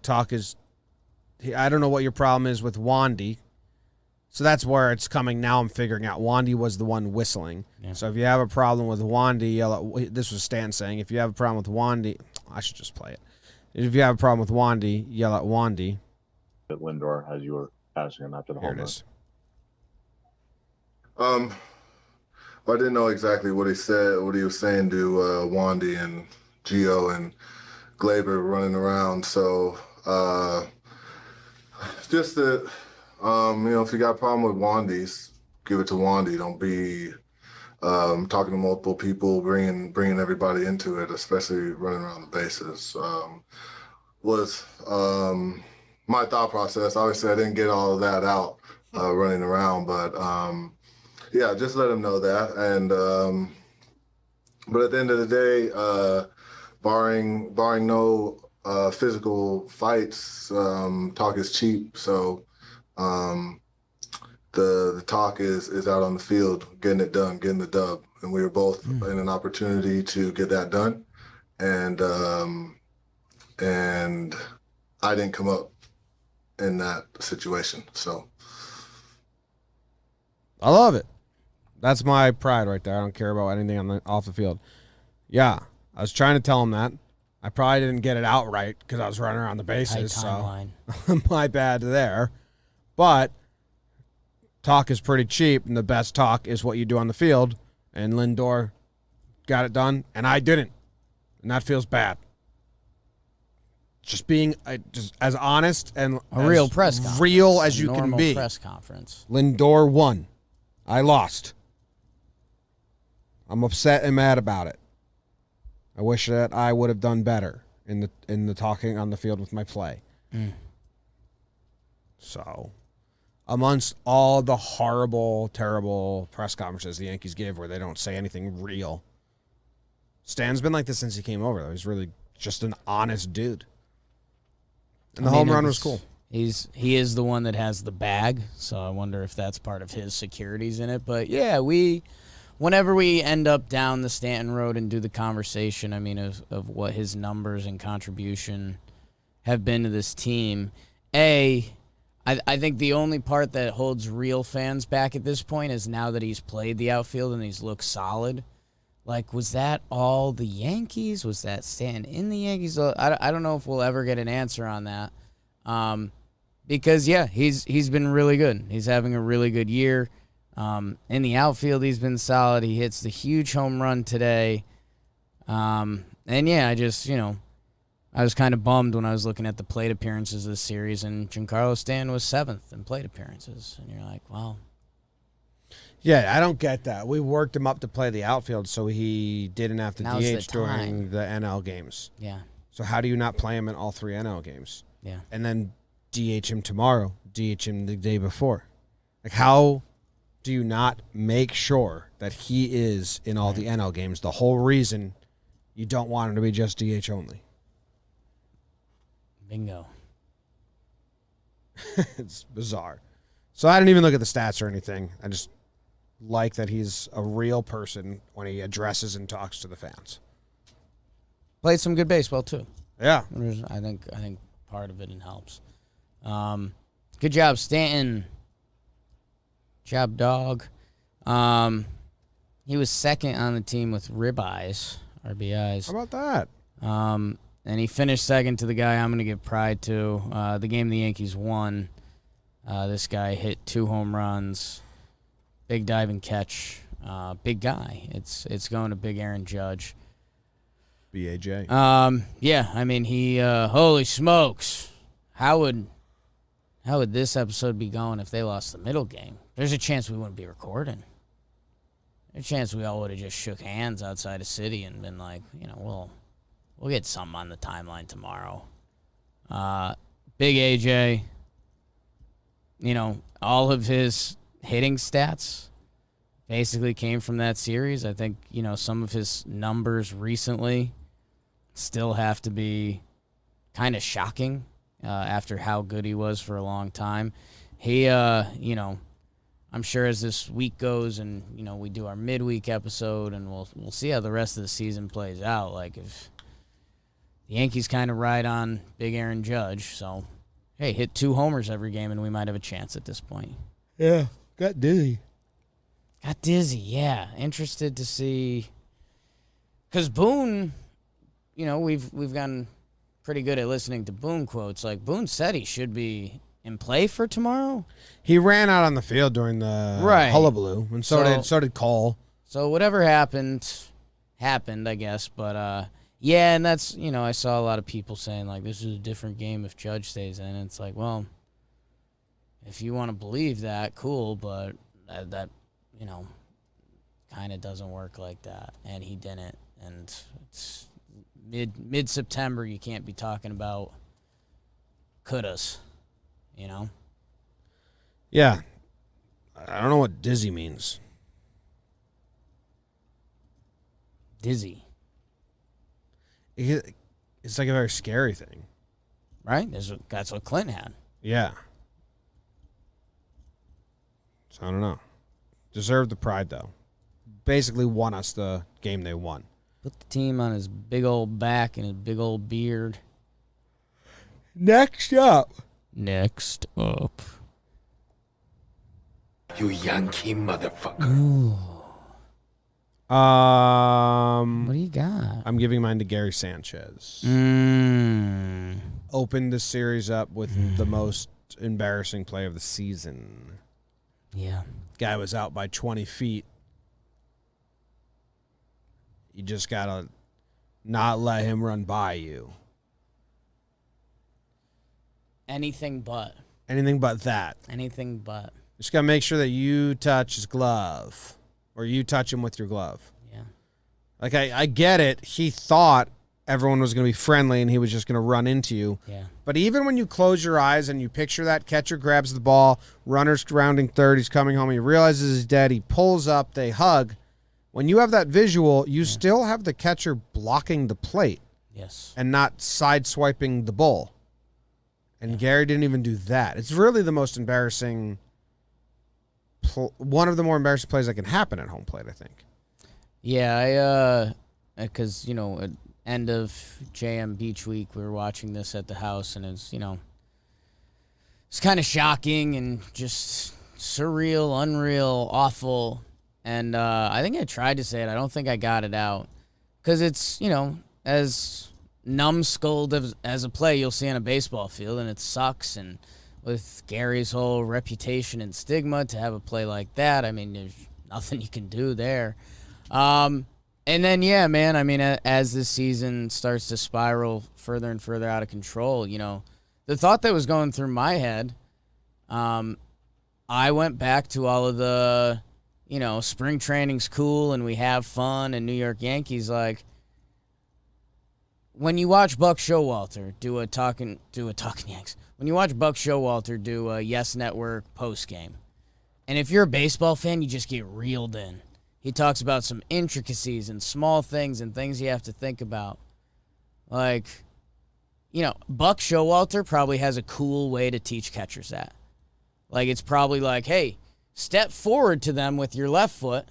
talk is... I don't know what your problem is with Wandy. So that's where it's coming. Now I'm figuring out Wandy was the one whistling. Yeah. So if you have a problem with Wandy, yell at... This was Stan saying, if you have a problem with Wandy... I should just play it. If you have a problem with Wandy, yell at Wandy. That Lindor as you were passing him after the home run. I didn't know exactly what he said, what he was saying to Wandy and Gio and Gleyber running around. So just that, if you got a problem with Wandy's, give it to Wandy. Don't be talking to multiple people, bringing everybody into it, especially running around the bases. Was my thought process. Obviously, I didn't get all of that out running around, but just let him know that. And but at the end of the day, barring no physical fights, talk is cheap. So the talk is out on the field, getting it done, getting the dub, and we were both in an opportunity to get that done. And I didn't come up in that situation. So I love it. That's my pride right there. I don't care about anything off the field. Yeah, I was trying to tell him that. I probably didn't get it out right because I was running around the bases. So my bad there. But talk is pretty cheap, and the best talk is what you do on the field. And Lindor got it done, and I didn't. And that feels bad. Just being just as honest and a real press conference. Real as you can be. Press conference. Lindor won. I lost. I'm upset and mad about it. I wish that I would have done better in the talking on the field with my play. So, amongst all the horrible, terrible press conferences the Yankees give where they don't say anything real, Stan's been like this since he came over, though. He's really just an honest dude. And the home run was cool. He is the one that has the bag, so I wonder if that's part of his securities in it. But yeah, whenever we end up down the Stanton road and do the conversation, of what his numbers and contribution have been to this team, I think the only part that holds real fans back at this point is now that he's played the outfield and he's looked solid. Like, was that all the Yankees? Was that Stanton in the Yankees? I don't know if we'll ever get an answer on that. Because, yeah, he's been really good. He's having a really good year. In the outfield, he's been solid. He hits the huge home run today. And, yeah, I was kind of bummed when I was looking at the plate appearances of the series, and Giancarlo Stanton was 7th in plate appearances. And you're like, wow. Yeah, I don't get that. We worked him up to play the outfield so he didn't have to DH during the NL games. Yeah. So how do you not play him in all 3 NL games? Yeah. And then DH him tomorrow, DH him the day before. Like, how do you not make sure that he is in all the NL games? The whole reason you don't want him to be just DH only. Bingo. It's bizarre. So I didn't even look at the stats or anything. I just like that he's a real person when he addresses and talks to the fans. Played some good baseball too. Yeah. I think part of it helps. Good job, Stanton. Job, dog. He was second on the team with RBIs. How about that? And he finished second to the guy I'm going to give pride to. The game the Yankees won, this guy hit 2 home runs, big diving catch, big guy. It's going to big Aaron Judge. BAJ. Yeah, I mean, he, holy smokes. How would this episode be going if they lost the middle game? There's a chance we wouldn't be recording. There's a chance we all would have just shook hands outside of City and been like, we'll get something on the timeline tomorrow. Big AJ, all of his hitting stats basically came from that series. I think, some of his numbers recently still have to be kind of shocking after how good he was for a long time. He, I'm sure as this week goes and, we do our midweek episode and we'll see how the rest of the season plays out. Like if the Yankees kind of ride on big Aaron Judge, so, hey, hit 2 homers every game and we might have a chance at this point. Yeah, got dizzy. Yeah. Interested to see. Because Boone, we've gotten pretty good at listening to Boone quotes. Like, Boone said he should be in play for tomorrow. He ran out on the field during the hullabaloo, and so did Cole. So whatever happened, I guess. But, yeah, and that's, I saw a lot of people saying, like, this is a different game if Judge stays in. It's like, well, if you want to believe that, cool, but that kind of doesn't work like that. And he didn't. And it's mid-September, you can't be talking about couldas, Yeah. I don't know what dizzy means. Dizzy. It's like a very scary thing. Right? That's what Clint had. Yeah. So I don't know. Deserved the pride, though. Basically won us the game they won. Put the team on his big old back and his big old beard. Next up. You Yankee motherfucker. Ooh. What do you got? I'm giving mine to Gary Sanchez. Opened the series up with the most embarrassing play of the season. Yeah. Guy was out by 20 feet. You just got to not let him run by you. Anything but. Anything but that. Anything but. Just got to make sure that you touch his glove. Or you touch him with your glove. Yeah. Like, I get it. He thought everyone was going to be friendly and he was just going to run into you. Yeah. But even when you close your eyes and you picture that, catcher grabs the ball, runner's rounding third, he's coming home, he realizes he's dead, he pulls up, they hug. When you have that visual, you still have the catcher blocking the plate. Yes. And not side-swiping the ball. And Gary didn't even do that. It's really the most embarrassing... one of the more embarrassing plays that can happen at home plate, I think. Yeah, because, at end of JM Beach Week, we were watching this at the house, and it's, it's kind of shocking and just surreal, unreal, awful. And I think I tried to say it. I don't think I got it out. Because it's, as numbskulled as a play you'll see on a baseball field, and it sucks, and with Gary's whole reputation and stigma to have a play like that, I mean, there's nothing you can do there. And then, yeah, man, I mean, as this season starts to spiral further and further out of control, the thought that was going through my head, I went back to all of the, spring training's cool and we have fun and New York Yankees, like, when you watch Buck Showalter do a Talkin Yanks, when you watch Buck Showalter do a Yes Network postgame, and if you're a baseball fan, you just get reeled in. He talks about some intricacies and small things and things you have to think about. Like, Buck Showalter probably has a cool way to teach catchers that. Like, it's probably like, hey, step forward to them with your left foot,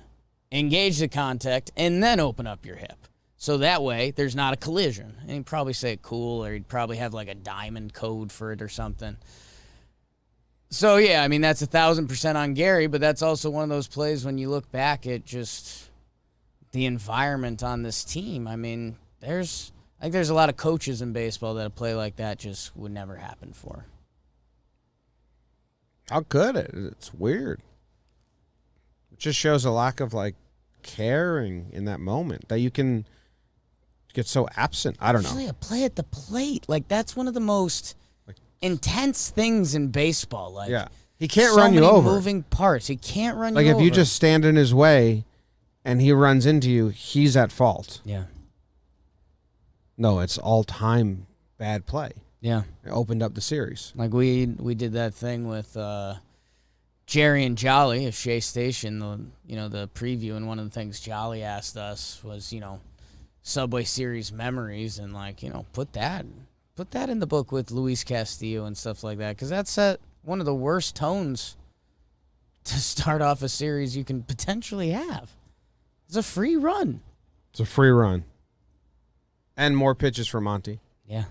engage the contact, and then open up your hip. So that way, there's not a collision. And he'd probably say it cool, or he'd probably have like a diamond code for it or something. So, yeah, I mean, that's 1,000% on Gary, but that's also one of those plays when you look back at just the environment on this team. I mean, I think there's a lot of coaches in baseball that a play like that just would never happen for. How could it? It's weird. It just shows a lack of, like, caring in that moment that you can get so absent. I don't know. Actually, a play at the plate, like, that's one of the most intense things in baseball. Like, yeah, he can't so run you many over. moving parts. He can't run like you if over. you just stand in his way and he runs into you, he's at fault. Yeah. No, it's all-time bad play. Yeah. It opened up the series. Like we did that thing with Jerry and Jolly of Shea Station, the preview, and one of the things Jolly asked us was, Subway Series memories, and put that in the book with Luis Castillo and stuff like that, because that set one of the worst tones to start off a series you can potentially have. It's a free run. It's a free run. And more pitches for Monty. Yeah.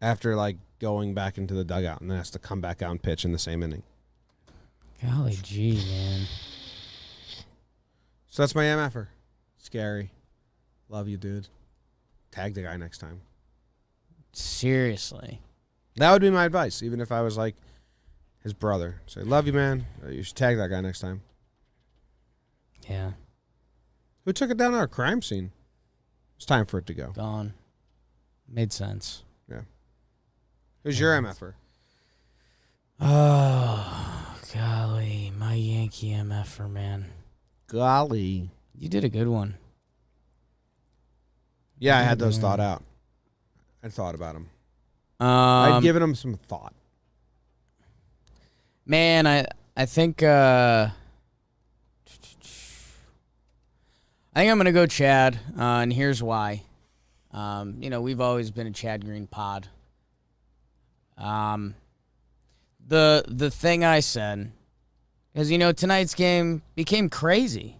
After, going back into the dugout and has to come back out and pitch in the same inning. Golly gee, man. So that's my MFer. Scary. Love you, dude. Tag the guy next time. Seriously. That would be my advice, even if I was his brother. Say, love you, man. You should tag that guy next time. Yeah. Who took it down our crime scene? It's time for it to go. Gone. Made sense. Yeah. Who's your MFer? Oh, golly. My Yankee MFer, man. Golly. You did a good one. Yeah, I had those thought out. I thought about them. I'd given them some thought. Man, I think I'm gonna go Chad, and here's why. We've always been a Chad Green pod. The thing I said is, tonight's game became crazy.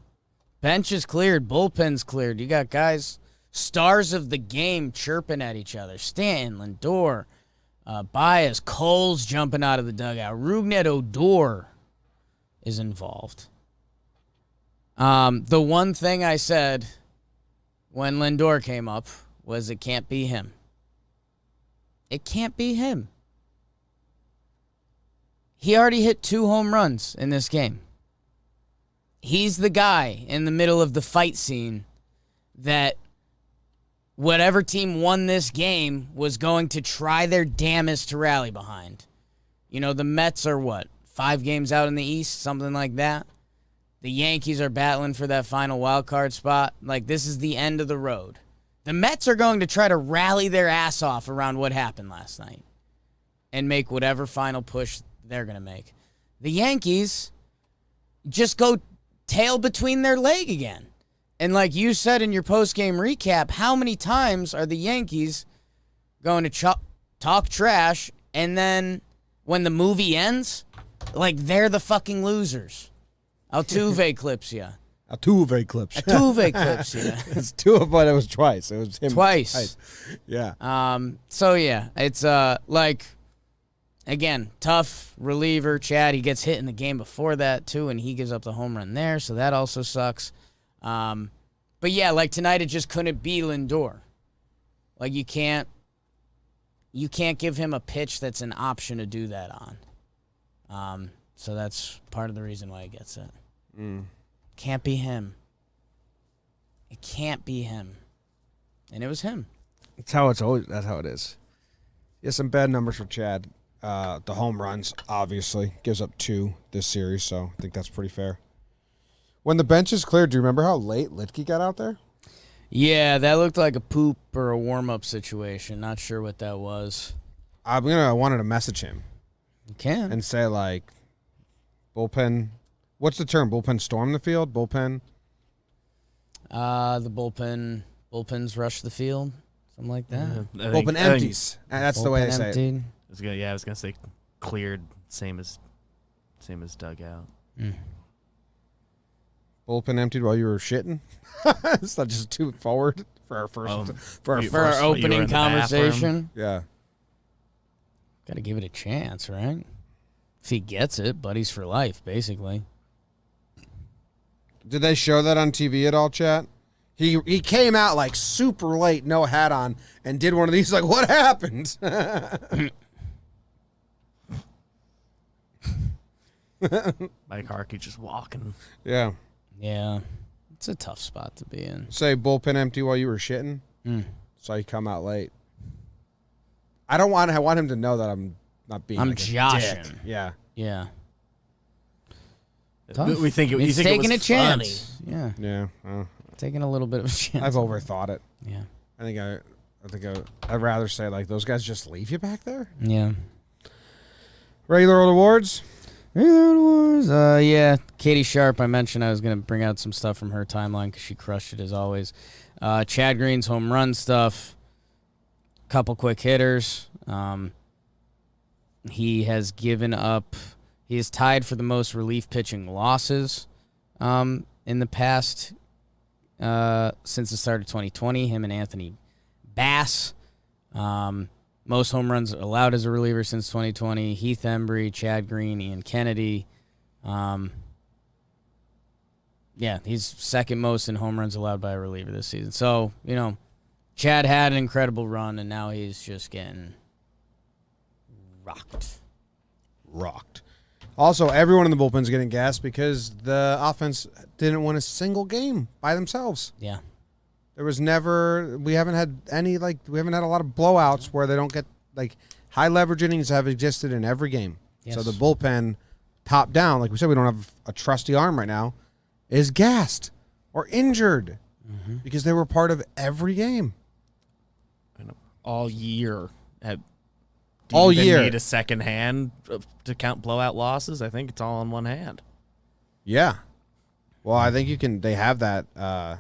Bench is cleared, bullpen's cleared. You got guys, stars of the game, chirping at each other. Stanton, Lindor, Baez, Cole's jumping out of the dugout. Rougned Odor is involved. The one thing I said when Lindor came up was it can't be him. It can't be him. He already hit 2 home runs in this game. He's the guy in the middle of the fight scene that whatever team won this game was going to try their damnedest to rally behind. The Mets are 5 games out in the East, something like that. The Yankees are battling for that final wild card spot. This is the end of the road. The Mets are going to try to rally their ass off around what happened last night and make whatever final push they're going to make. The Yankees just go tail between their leg again. And like you said in your post-game recap, how many times are the Yankees going to talk trash, and then when the movie ends, they're the fucking losers? Altuve clips you. Altuve clips. Altuve clips you. It's 2, but it was twice. It was him Twice. Yeah. So, yeah, it's again, tough reliever, Chad. He gets hit in the game before that, too, and he gives up the home run there, so that also sucks. But yeah, tonight it just couldn't be Lindor. You can't give him a pitch that's an option to do that on. So that's part of the reason why he gets it. Can't be him. It can't be him. And it was him. That's how it is. Yeah, some bad numbers for Chad. The home runs, obviously, gives up 2 this series, so I think that's pretty fair. When the bench is cleared, do you remember how late Litke got out there? Yeah, that looked like a poop or a warm-up situation. Not sure what that was. I wanted to message him. You can. And say, bullpen. What's the term? Bullpen storm the field? Bullpen? The bullpens rush the field. Something like that. Bullpen empties. That's the way they say it. I was gonna say cleared, same as dugout. Bullpen emptied while you were shitting. It's not just too forward for our first For our you were opening in the conversation. Yeah. Got to give it a chance, right? If he gets it, buddies for life, basically. Did they show that on TV at all, chat? He came out like super late, no hat on, and did one of these. Like, what happened? Mike Harkey just walking. Yeah. Yeah. It's a tough spot to be in. Say bullpen empty while you were shitting. So you come out late. I want him to know that I'm not being. I'm like a joshing. dick. Yeah. Yeah. We think He's it taking was a chance. funny. Yeah. Yeah. Taking a little bit of a chance. I've overthought it. Yeah. I'd rather say like those guys just leave you back there. Yeah. Regular old awards. Yeah. Katie Sharp, I mentioned I was going to bring out some stuff from her timeline because she crushed it as always. Chad Green's home run stuff. Couple quick hitters. He has given up. He is tied for the most relief pitching losses in the past since the start of 2020. Him and Anthony Bass. Most home runs allowed as a reliever since 2020. Heath Embry, Chad Green, Ian Kennedy. Yeah, he's second most in home runs allowed by a reliever this season. So, Chad had an incredible run, and now he's just getting rocked. Also, everyone in the bullpen's getting gassed because the offense didn't win a single game by themselves. Yeah. We haven't had a lot of blowouts where they don't get, high leverage innings have existed in every game. Yes. So the bullpen, top down, like we said, we don't have a trusty arm right now, is gassed or injured because they were part of every game. All year. All year. Need a second hand to count blowout losses? I think it's all in one hand. Yeah. Well, I think they have that. Probably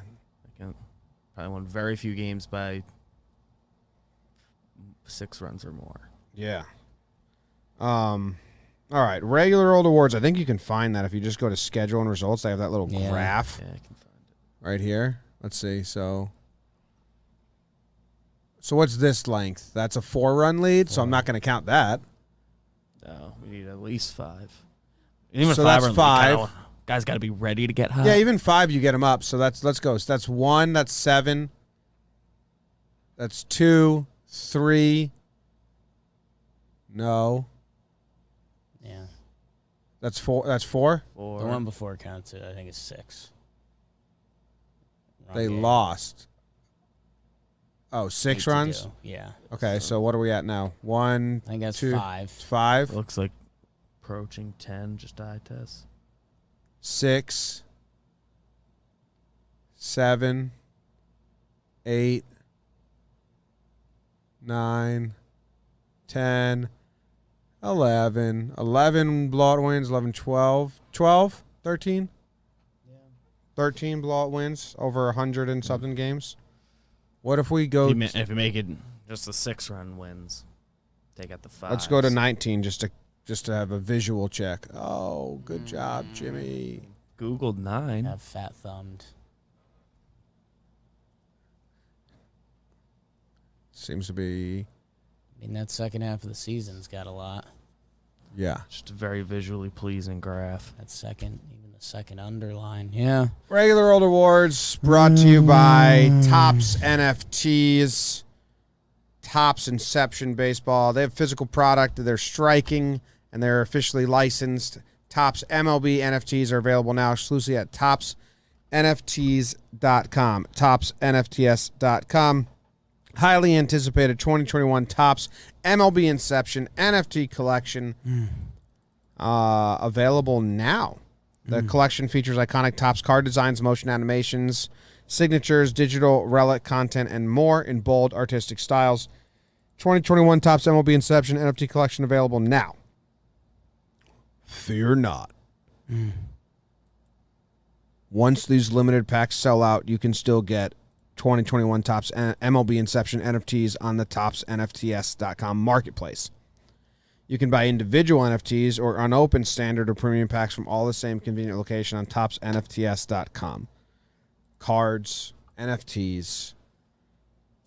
won very few games by 6 runs or more. Yeah. All right. Regular old awards. I think you can find that if you just go to schedule and results. They have that little graph Yeah, I can find it. right here. Let's see. So what's this length? That's a 4-run lead, so I'm not going to count that. No, we need at least 5. Even So that's 5. Guys got to be ready to get hot. Yeah, even 5 you get them up. So let's go. So that's 1, that's 7. That's 2, 3. No. Yeah. That's 4. That's 4. The one before counted, I think it's 6. Wrong They game. lost. Oh, 6 8 to runs? go. Yeah. Okay, so what are we at now? 1, I think that's 2, 5. 5, Looks like approaching 10, just eye test. 6, 7, 8, 9, 10, 11. 11 blowout wins, 11, 12. 12? 13? Yeah. 13 blowout wins over 100 and something games. What if we go... If you make it just the 6-run wins, take out the 5. Let's go to 19 just to have a visual check. Oh, good job, Jimmy. Googled 9. Have fat thumbed. Seems to be... I mean, that second half of the season's got a lot. Yeah. Just a very visually pleasing graph. That second, even the second underline. Yeah. Regular old awards brought to you by Topps NFTs. Topps Inception Baseball. They have physical product. They're striking, and they're officially licensed. Topps MLB NFTs are available now exclusively at ToppsNFTs.com. ToppsNFTs.com. Highly anticipated 2021 Topps MLB Inception NFT collection available now. The collection features iconic Topps card designs, motion animations, signatures, digital relic content, and more in bold artistic styles. 2021 Topps MLB Inception NFT collection available now. Fear not. Once these limited packs sell out, you can still get 2021 Topps MLB Inception NFTs on the ToppsNFTs.com marketplace. You can buy individual NFTs or unopened standard or premium packs from all the same convenient location on topsnfts.com. Cards, NFTs.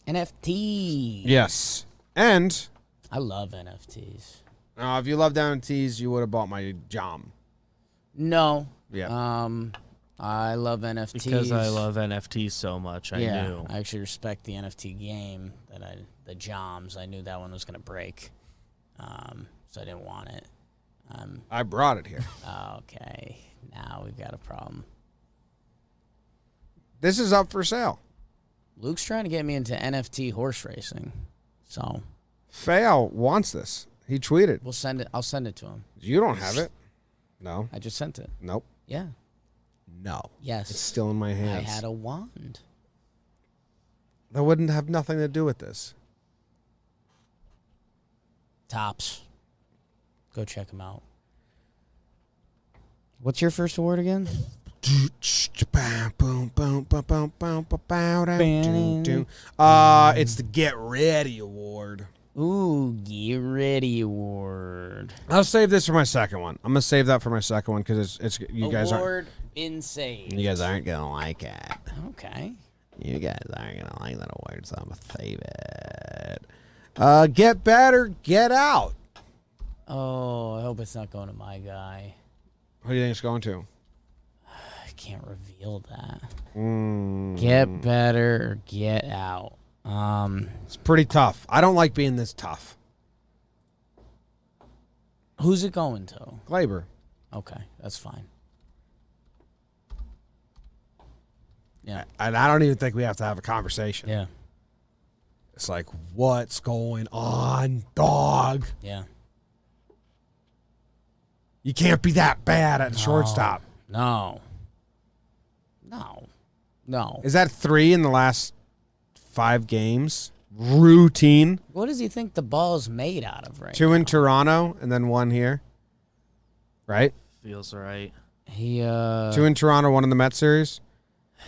NFT. Yes. And I love NFTs. if you loved NFTs, you would have bought my JOM. No. Yeah. I love NFTs. Because I love NFTs so much, I knew. I actually respect the NFT game, the JOMs. I knew that one was going to break. So I didn't want it. I brought it here. Okay. Now we've got a problem. This is up for sale. Luke's trying to get me into NFT horse racing. So Fail wants this. He tweeted. we'll send it. I'll send it to him. You don't have it. No. I just sent it. Nope. Yeah. No. Yes. It's still in my hands. I had a wand. That wouldn't have nothing to do with this. Tops. Go check them out. What's your first award again? It's the Get Ready Award. Ooh, Get Ready Award. I'll save this for my second one. I'm gonna save that for my second one because it's you guys aren't. Award been saved. You guys aren't gonna like it. Okay. You guys aren't gonna like that award, so I'm gonna save it. Get better, get out. Oh, I hope it's not going to my guy. Who do you think it's going to? I can't reveal that. Mm. Get better or get out. It's pretty tough. I don't like being this tough. Who's it going to? Gleyber. Okay, that's fine. Yeah. And I don't even think we have to have a conversation. Yeah. It's like, what's going on, dog? Yeah. You can't be that bad at the shortstop. No. Is that 3 in the last 5 games? Routine. What does he think the ball's made out of right 2 now? in Toronto and then 1 here. Right? Feels right. He 2 in Toronto, 1 in the Mets series.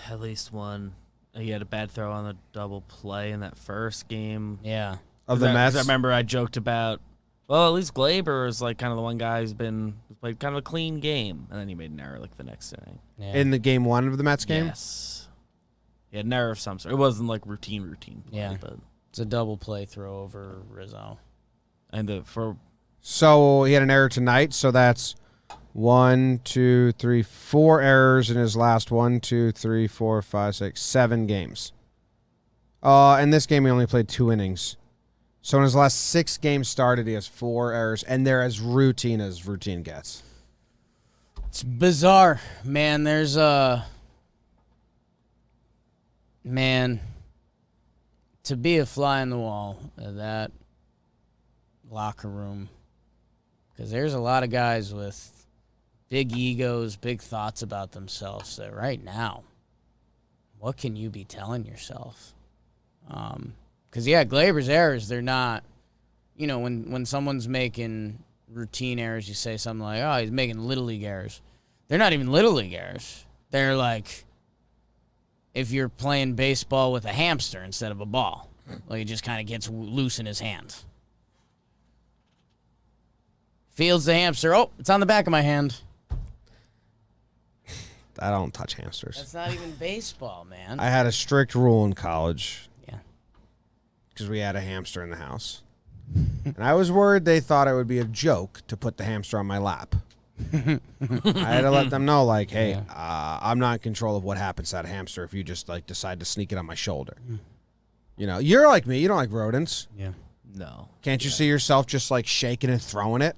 At least one. He had a bad throw on the double play in that first game. Yeah. Of the 'Cause Mets. I remember I joked about, well, at least Gleyber is like kind of the one guy who's played kind of a clean game, and then he made an error like the next inning. Yeah. In the game 1 of the Mets game? Yes. He had an error of some sort. It wasn't like routine play, Yeah. but It's a double play throw over Rizzo. and So he had an error tonight, so that's 1, 2, 3, 4 errors in his last 1, 2, 3, 4, 5, 6, 7 games. In this game, he only played 2 innings. So in his last 6 games started, he has 4 errors, and they're as routine gets. It's bizarre, man. There's man, to be a fly on the wall of that locker room, because there's a lot of guys with big egos, big thoughts about themselves that right now, what can you be telling yourself? Because, Gleyber's errors, they're not, when someone's making routine errors, you say something like, oh, he's making Little League errors. They're not even Little League errors. They're like if you're playing baseball with a hamster instead of a ball. Like it just kind of gets loose in his hands. Fields the hamster. Oh, it's on the back of my hand. I don't touch hamsters. That's not even baseball, man. I had a strict rule in college. Yeah. Because we had a hamster in the house. And I was worried they thought it would be a joke to put the hamster on my lap. I had to let them know, like, hey, I'm not in control of what happens to that hamster if you just, like, decide to sneak it on my shoulder. You're like me. You don't like rodents. Yeah. no. Can't you see yourself just, like, shaking and throwing it?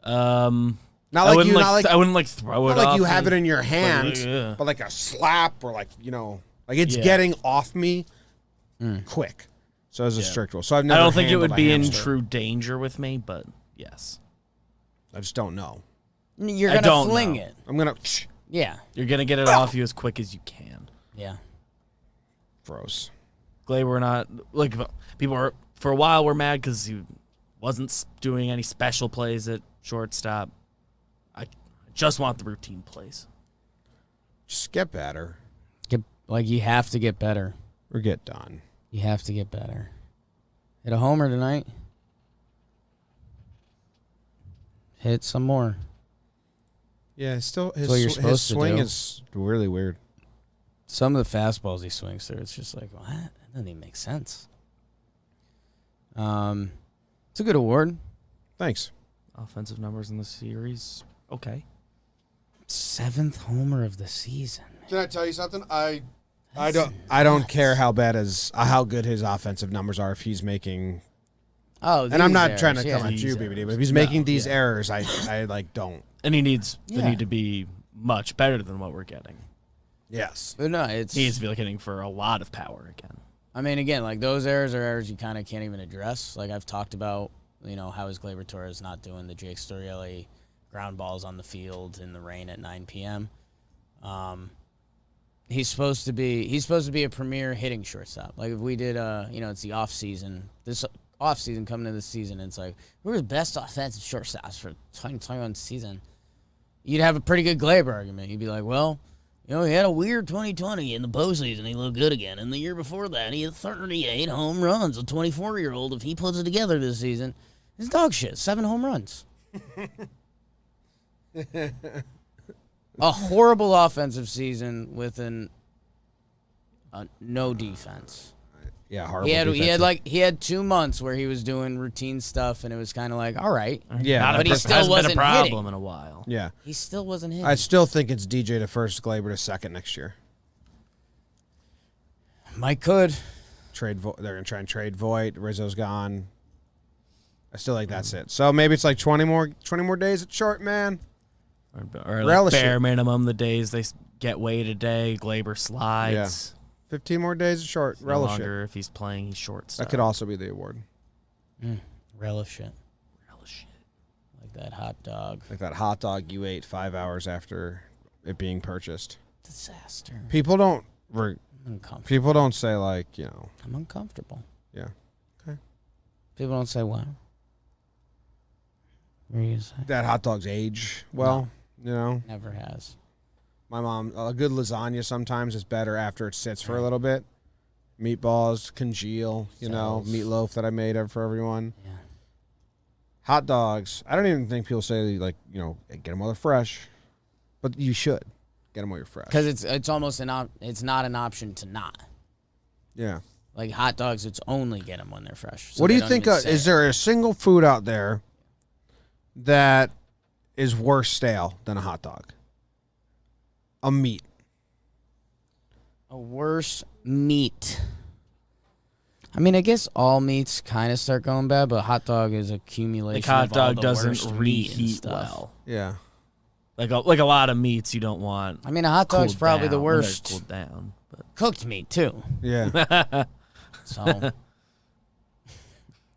Not Not like you, I wouldn't like throw it not like off you have it and- in your hand, yeah. but like a slap or like, like it's getting off me quick. So it's a strict rule. So I've never I don't think it handled would a be in hamster. true danger with me, but yes. I just don't know. You're I going to don't fling know. it. I'm going to... Yeah. You're going to get it off you as quick as you can. Yeah. Gross. Gleyber not... Like, people were... For a while, were mad because he wasn't doing any special plays at shortstop. I just want the routine plays. Just get better. You have to get better. Or get done. You have to get better. Hit a homer tonight. Hit some more. Yeah, still what you're his supposed to swing do. is really weird. Some of the fastballs he swings through, it's just like, what? That doesn't even make sense. It's a good award. Thanks. Offensive numbers in the series. Okay. 7th homer of the season. Can I tell you something? I don't care how good his offensive numbers are if he's making. Oh, And I'm not these trying to errors, come at yeah. you, BBD, but if he's making these errors, I like don't. And he needs they Yeah. need to be much better than what we're getting. Yes. But no, it's. He needs to be hitting for a lot of power again. I mean, again, like those errors are errors you kind of can't even address. Like I've talked about, how is Gleyber Torres not doing the Jake Storielli ground balls on the field in the rain at 9 p.m. He's supposed to be a premier hitting shortstop. Like if we did, it's the off season. This off season coming into the season, it's like we're the best offensive shortstops for 2021 season. You'd have a pretty good Gleyber argument. You'd be like, well. He had a weird 2020 in the postseason. He looked good again. And the year before that, he had 38 home runs. A 24-year-old, if he puts it together this season, is dog shit. 7 home runs. A horrible offensive season with no defense. Yeah, horrible. He had 2 months where he was doing routine stuff, and it was kind of like, all right. Yeah, But he still hasn't wasn't been a problem hitting. in a while. Yeah. He still wasn't hitting. I still think it's DJ to first, Gleyber to second next year. Mike could. They're gonna try and trade Voit. Rizzo's gone. I still think that's it. So maybe it's like 20 more days at short, man. Or like Relish bare it. minimum the days they get weight a day. Gleyber slides. 15 more days at short. No Relish longer it. if he's playing, he's shortstop. That could also be the award. Relish it. Relish it. Like that hot dog. Like that hot dog you ate 5 hours after it being purchased. Disaster. People don't I'm uncomfortable. people don't say like, I'm uncomfortable. yeah. Okay. People don't say what? What are you say? That hot dog's age well, Never has. My mom, a good lasagna sometimes is better after it sits for a little bit. Meatballs congeal, Cells. meatloaf that I made for everyone. Yeah. Hot dogs. I don't even think people say like, get them while they're fresh, but you should get them while you're fresh. Because it's almost it's not an option to not. Yeah. Like hot dogs, it's only get them when they're fresh. So What do they you don't think? even say Is it. there a single food out there that is worse stale than a hot dog? A meat. A worse meat? I mean, I guess all meats kind of start going bad, but hot dog is accumulation. Like hot of all dog the doesn't worst meat and reheat stuff. well. Yeah. Like a lot of meats you don't want. I mean, a hot dog's cooled probably the down when they're worst. Cooled down. But. Cooked meat too. Yeah. So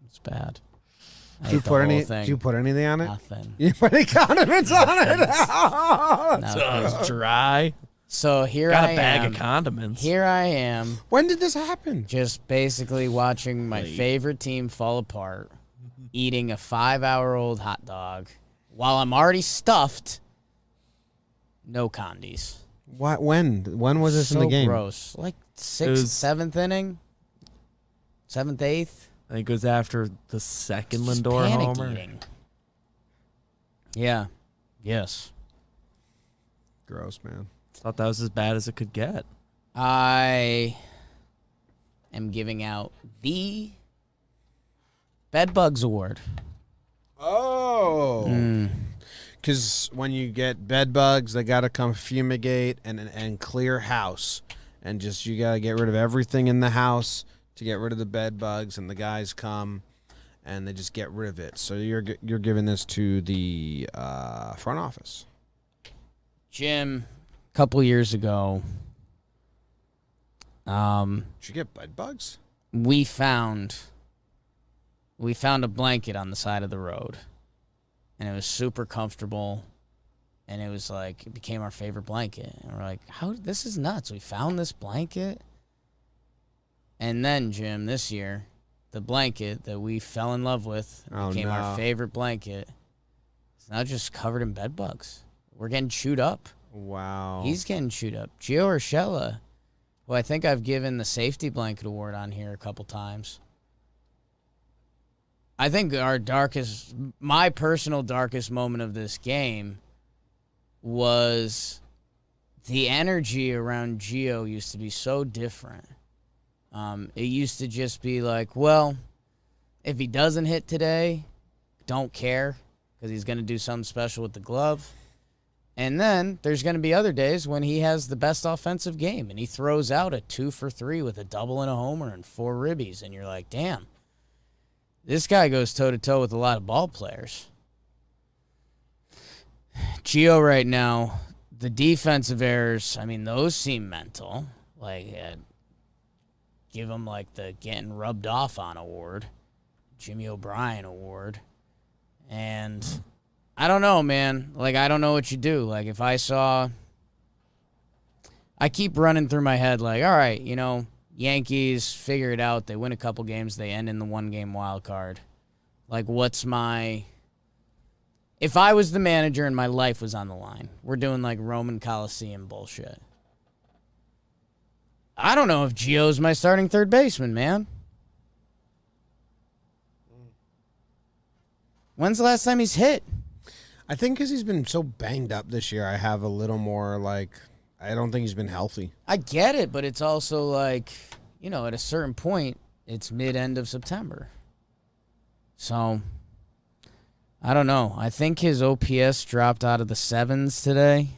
it's bad. I Did you ate the put whole thing. Did you put anything on it? Nothing. You put any condiments on it? Nothing. It's dry. So here Got I a bag am. of condiments. Here I am, When did this happen? just basically watching my favorite team fall apart, eating a 5-hour-old hot dog while I'm already stuffed. No condies. What? When was this so in the game? Gross. Like It was- 7th inning, 7th, 8th. I think it was after the second Just Lindor panic homer. eating. Yeah. Yes. Gross, man. Thought that was as bad as it could get. I am giving out the Bed Bugs Award. Oh. Because when you get bed bugs, they got to come fumigate and clear house. And you got to get rid of everything in the house to get rid of the bed bugs. And the guys come and they just get rid of it. So you're giving this to the front office. Jim, a couple years ago, Did you get bed bugs? we found a blanket on the side of the road, and it was super comfortable, and it was like, it became our favorite blanket. And we're like, this is nuts. We found this blanket. And then, Jim, this year, the blanket that we fell in love with became our favorite blanket. It's now just covered in bed bugs. We're getting chewed up. Wow. He's getting chewed up. Gio Urshela, who I think I've given the safety blanket award on here a couple times. I think my personal darkest moment of this game was the energy around Gio used to be so different. It used to just be like, well, if he doesn't hit today, don't care because he's going to do something special with the glove. And then there's going to be other days when he has the best offensive game and he throws out a 2 for 3 with a double and a homer and 4 ribbies. And you're like, damn, this guy goes toe-to-toe with a lot of ball players. Gio right now, the defensive errors, I mean, those seem mental. Like, give him like the getting rubbed off on award, Jimmy O'Brien award. And I don't know, man. Like, I don't know what you do. Like, if I keep running through my head like, all right, Yankees figure it out. They win a couple games. They end in the 1-game wild card. Like, if I was the manager and my life was on the line, we're doing like Roman Coliseum bullshit. I don't know if Gio's my starting third baseman, man. When's the last time he's hit? I think because he's been so banged up this year, I have a little more I don't think he's been healthy. I get it, but it's also like, at a certain point, it's mid-end of September. So, I don't know. I think his OPS dropped out of the 7s today.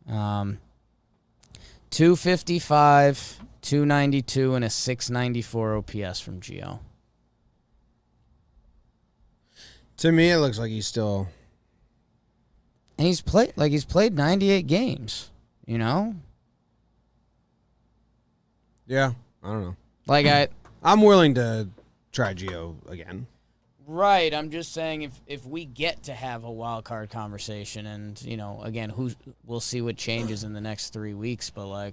255, 292, and a 694 OPS from Gio. To me, it looks like he's still... And he's played 98 games, Yeah, I don't know. I'm willing to try Gio again. Right, I'm just saying if we get to have a wild card conversation and, again, we'll see what changes in the next 3 weeks, but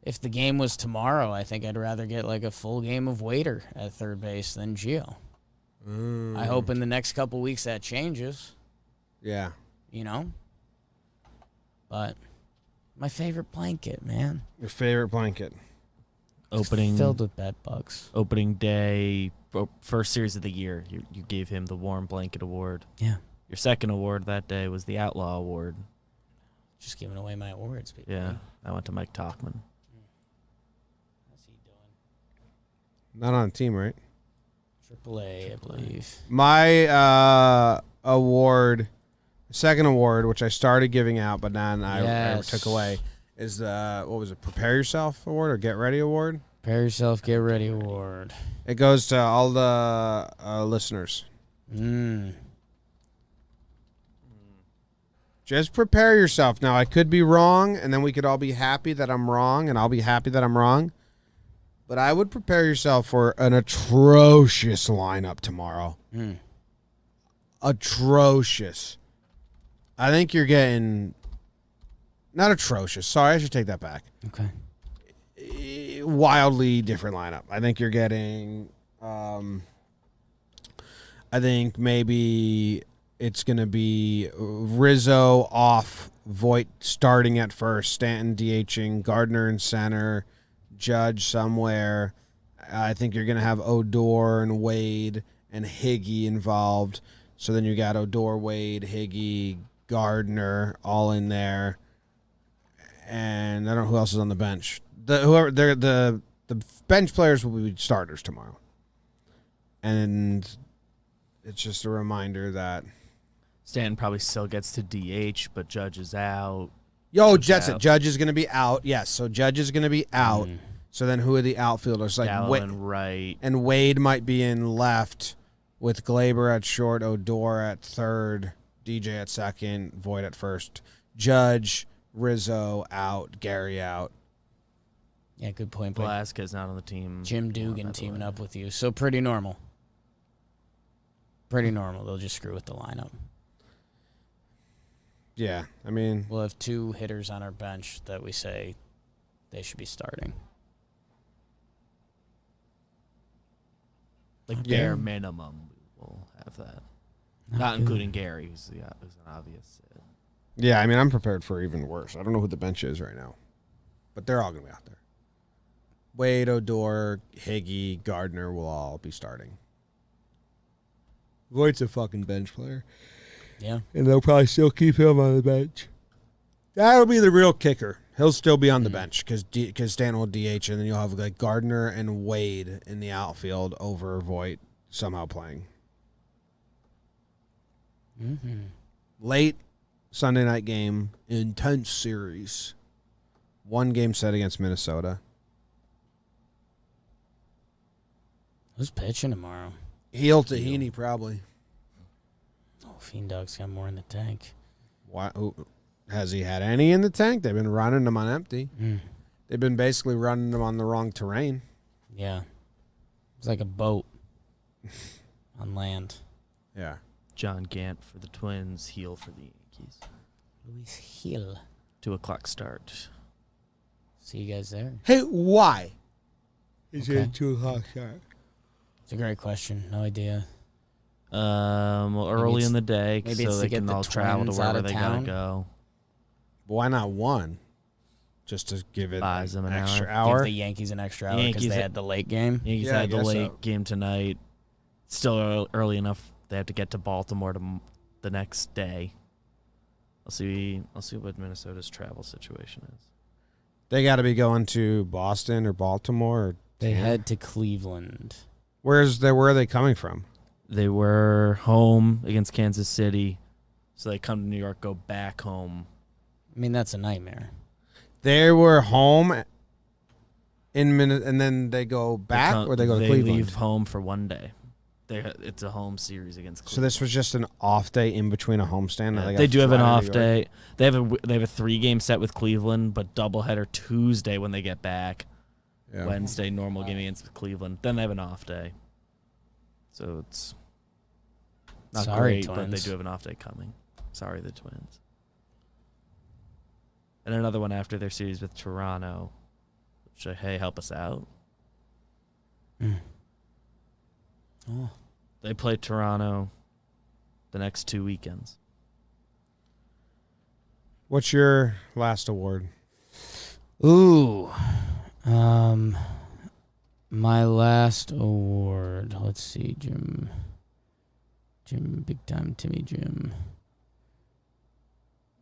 if the game was tomorrow, I think I'd rather get a full game of Waiter at third base than Gio. I hope in the next couple weeks that changes. Yeah. But my favorite blanket, man. Your favorite blanket. Filled with bed bugs. Opening day, first series of the year, you gave him the Warm Blanket Award. Yeah. Your second award that day was the Outlaw Award. Just giving away my awards, people. Yeah, I went to Mike Talkman. How's he doing? Not on a team, right? AAA, I believe. My second award, which I started giving out, but then I took away, is the, Prepare Yourself Award or Get Ready Award? Prepare Yourself, Get Ready Award. It goes to all the listeners. Just prepare yourself. Now, I could be wrong, and then we could all be happy that I'm wrong, and I'll be happy that I'm wrong. But I would prepare yourself for an atrocious lineup tomorrow. Atrocious. I think you're getting... Not atrocious. Sorry, I should take that back. Okay. Wildly different lineup. I think you're getting... I think maybe it's going to be Rizzo off, Voit starting at first, Stanton DHing, Gardner in center, Judge somewhere. I think you're going to have Odor and Wade and Higgy involved. So then you got Odor, Wade, Higgy, Gardner all in there. And I don't know who else is on the bench. The bench players will be starters tomorrow. And it's just a reminder that Stanton probably still gets to DH, but Judge is out. That's it. Judge is going to be out. Yes, so Judge is going to be out. So then who are the outfielders? Gallen right. And Wade might be in left with Gleyber at short, Odor at third, DJ at second, Voit at first. Judge, Rizzo out, Gary out. Yeah, good point. Velasquez not on the team. Jim Dugan teaming up with you. So pretty normal. Pretty normal. They'll just screw with the lineup. Yeah, I mean... We'll have 2 hitters on our bench that we say they should be starting. Bare minimum, we'll have that. Not including Gary, who's an obvious. Yeah, I mean, I'm prepared for even worse. I don't know who the bench is right now. But they're all going to be out there. Wade, Odor, Higgy, Gardner will all be starting. Voigt's a fucking bench player. Yeah. And they'll probably still keep him on the bench. That'll be the real kicker. He'll still be on the bench because Stanton will DH, and then you'll have like Gardner and Wade in the outfield over Voigt somehow playing. Mm-hmm. Late Sunday night game, intense series. 1 game set against Minnesota. Who's pitching tomorrow? Heel to Heaney, probably. Oh, Fiend Dog's got more in the tank. Why? Has he had any in the tank? They've been running them on empty. They've been basically running them on the wrong terrain. Yeah. It's like a boat on land. Yeah. John Gant for the Twins, Heel for the Yankees. Luis Gil. 2:00 start. See you guys there. Hey, why? Is Okay. it 2:00 start? It's a great question. No idea. Well, early it's- in the day, maybe so it's to they get can the all travel to Twins out wherever of they town. gotta go. Why not 1? Just to give it Buys them an extra Give hour. the Yankees an extra hour because Yankees they ha- had the late game. Yankees Yeah, I had the guess late so. game tonight. Still early enough. They have to get to Baltimore the next day. I'll see what Minnesota's travel situation is. They got to be going to Boston or Baltimore. Or They Tampa. head to Cleveland. Where are they coming from? They were home against Kansas City, so they come to New York, go back home. I mean, that's a nightmare. They were home in and then they go back, or they go to Cleveland. They leave home for 1 day. It's a home series against Cleveland. So this was just an off day in between a homestand. Yeah, got they do have an fly to off New York? day. They have a 3-game set with Cleveland, but doubleheader Tuesday when they get back. Yeah. Wednesday normal game against Cleveland. Then they have an off day. So it's not Sorry, great, but they Twins. do have an off day coming. Sorry, the Twins. And another one after their series with Toronto. Which, hey, help us out. Oh. They play Toronto the next 2 weekends. What's your last award? Ooh. My last award. Let's see, Jim, big time Timmy Jim.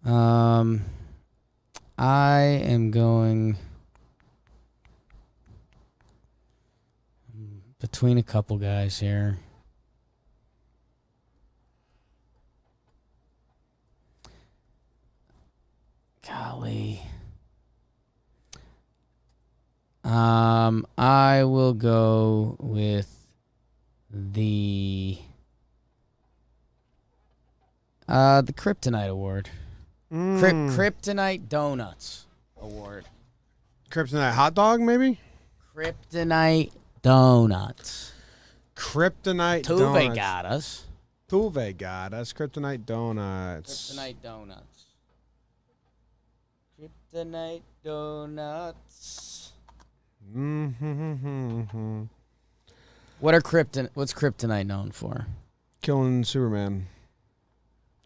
I am going between a couple guys here. Golly. I will go with the Kryptonite Award. Kryptonite Donuts Award. Kryptonite hot dog, maybe? Kryptonite Donuts. Kryptonite Tuve donuts. got us. Tuve got us. Kryptonite donuts. Kryptonite Donuts. Kryptonite Donuts. Mm-hmm. What's Kryptonite known for? Killing Superman.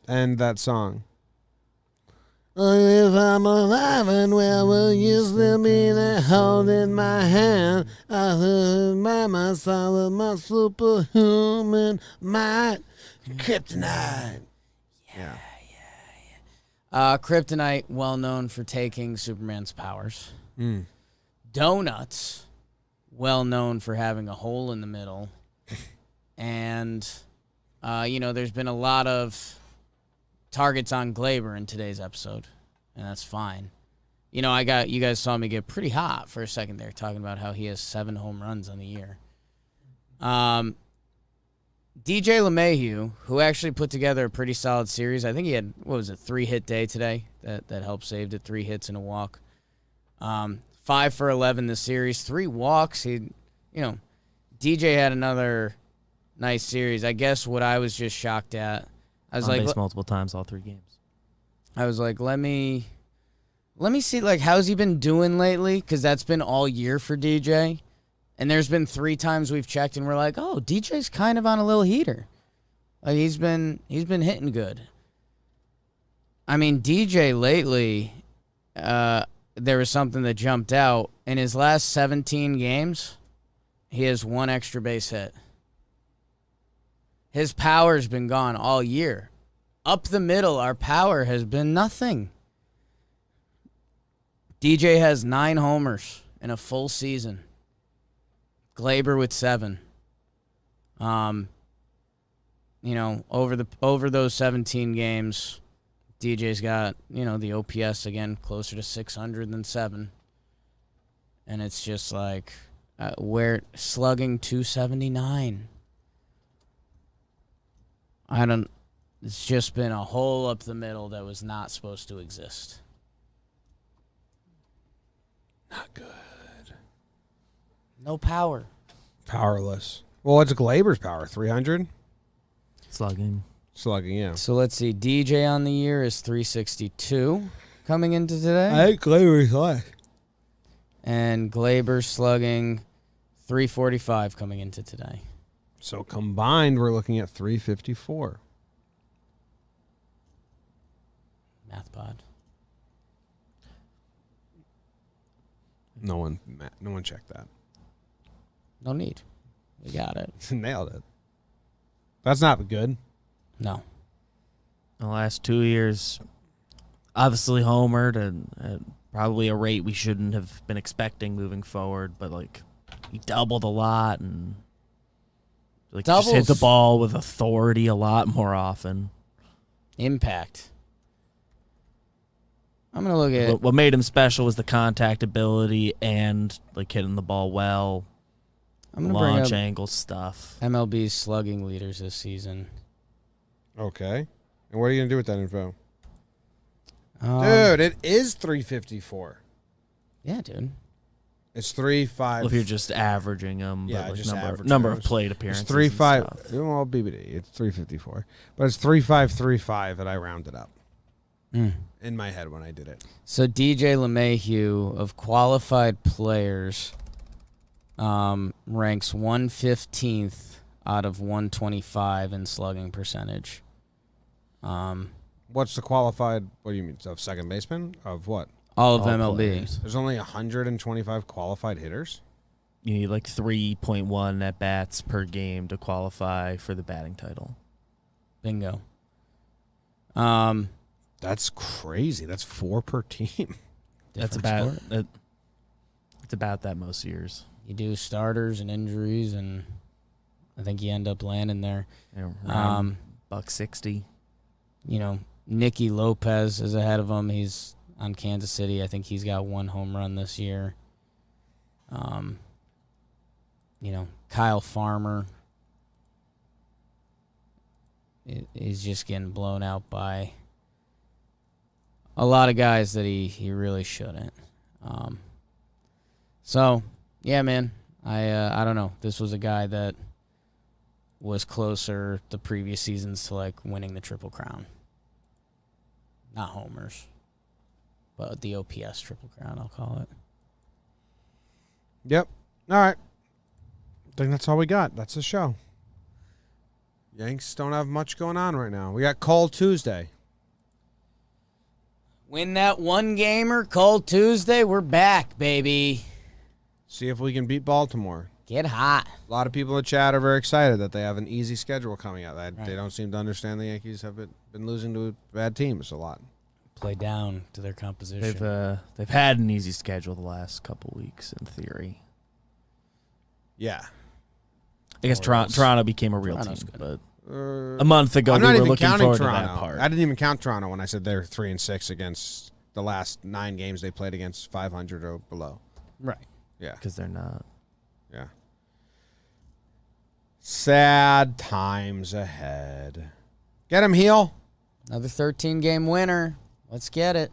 And that song. If I'm alive and well, will you still be there holding my hand? I heard my soul of my superhuman might. Kryptonite. Yeah. Kryptonite, well known for taking Superman's powers. Donuts, well known for having a hole in the middle. And, there's been a lot of targets on Gleyber in today's episode, and that's fine. You guys saw me get pretty hot for a second there, talking about how he has 7 home runs on the year. DJ LeMahieu, who actually put together a pretty solid series. I think he had, 3-hit day today that helped saved it, 3 hits and a walk. 5 for 11 this series, 3 walks. DJ had another nice series. I guess what I was just shocked at, I was On like, base multiple times all 3 games. I was like, let me see, like, how's he been doing lately? Because that's been all year for DJ. And there's been 3 times we've checked and we're like, oh, DJ's kind of on a little heater. Like, he's been hitting good. I mean, DJ lately, there was something that jumped out. In his last 17 games, he has 1 extra base hit. his power's been gone all year. Up the middle, our power has been nothing. DJ has 9 homers in a full season. Gleyber with 7. Over those 17 games, DJ's got, the OPS again closer to 600 than 7. And it's just like, we're slugging 279. It's just been a hole up the middle that was not supposed to exist. Not good. No power. Powerless. Well, what's Gleyber's power? 300? Slugging, yeah. So let's see. DJ on the year is 362 coming into today. I think Gleyber's high. And Gleyber slugging 345 coming into today. So combined, we're looking at 354. Math pod. No one checked that. No need. We got it. Nailed it. That's not good. No. the last 2 years, obviously homered and at probably a rate we shouldn't have been expecting moving forward, but like he doubled a lot and like just hit the ball with authority a lot more often. Impact. I'm going to look at... What made him special was the contact ability and like hitting the ball well. I'm going to launch bring up angle stuff. MLB's slugging leaders this season. Okay. And what are you going to do with that info? Dude, it is 354. Yeah, dude. It's 3.5. Well, if you're just averaging them, Yeah, but like just number of plate appearances. It's 3.5. Well, BBD. It's 354. But it's 3.535 that I rounded up in my head when I did it. So DJ LeMahieu of qualified players ranks 115th out of 125 in slugging percentage. What's the qualified? What do you mean? Of second baseman? Of what? All of All MLB. players. There's only 125 qualified hitters? You need like 3.1 at bats per game to qualify for the batting title. Bingo. That's crazy. That's 4 per team. That's Different about sport. it's about that most years. You do starters and injuries, and I think you end up landing there. You know, around $160. You know, Nicky Lopez is ahead of him. He's on Kansas City. I think he's got 1 home run this year. You know, Kyle Farmer is just getting blown out by a lot of guys that he really shouldn't. So, yeah, man, I don't know. This was a guy that was closer the previous seasons to, like, winning the Triple Crown. Not homers, but the OPS Triple Crown, I'll call it. Yep. All right. I think that's all we got. That's the show. Yanks don't have much going on right now. We got Cold Tuesday. Win that one gamer, Cold Tuesday. We're back, baby. See if we can beat Baltimore. Get hot. A lot of people in the chat are very excited that they have an easy schedule coming out. They don't seem to understand the Yankees have been losing to bad teams a lot. Play down to their composition. They've had an easy schedule the last couple weeks in theory. Yeah. I guess Toronto became a real Toronto's team, good. but a month ago I'm we not were even looking counting forward Toronto. to that part. I didn't even count Toronto when I said they're 3-6 against the last 9 games they played against 500 or below. Right. Yeah. Because they're not. Yeah. Sad times ahead. Get him, heel. Another 13-game winner. Let's get it.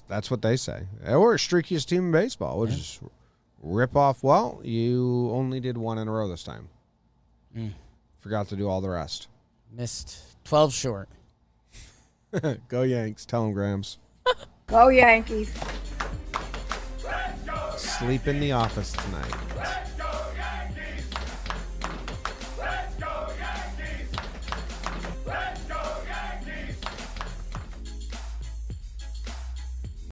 That's what they say. We're the streakiest team in baseball. We'll just rip off. Well, you only did 1 in a row this time. Forgot to do all the rest. Missed 12 short. Go Yanks. Tell them, Grams. Go Yankees. Sleep in the office tonight.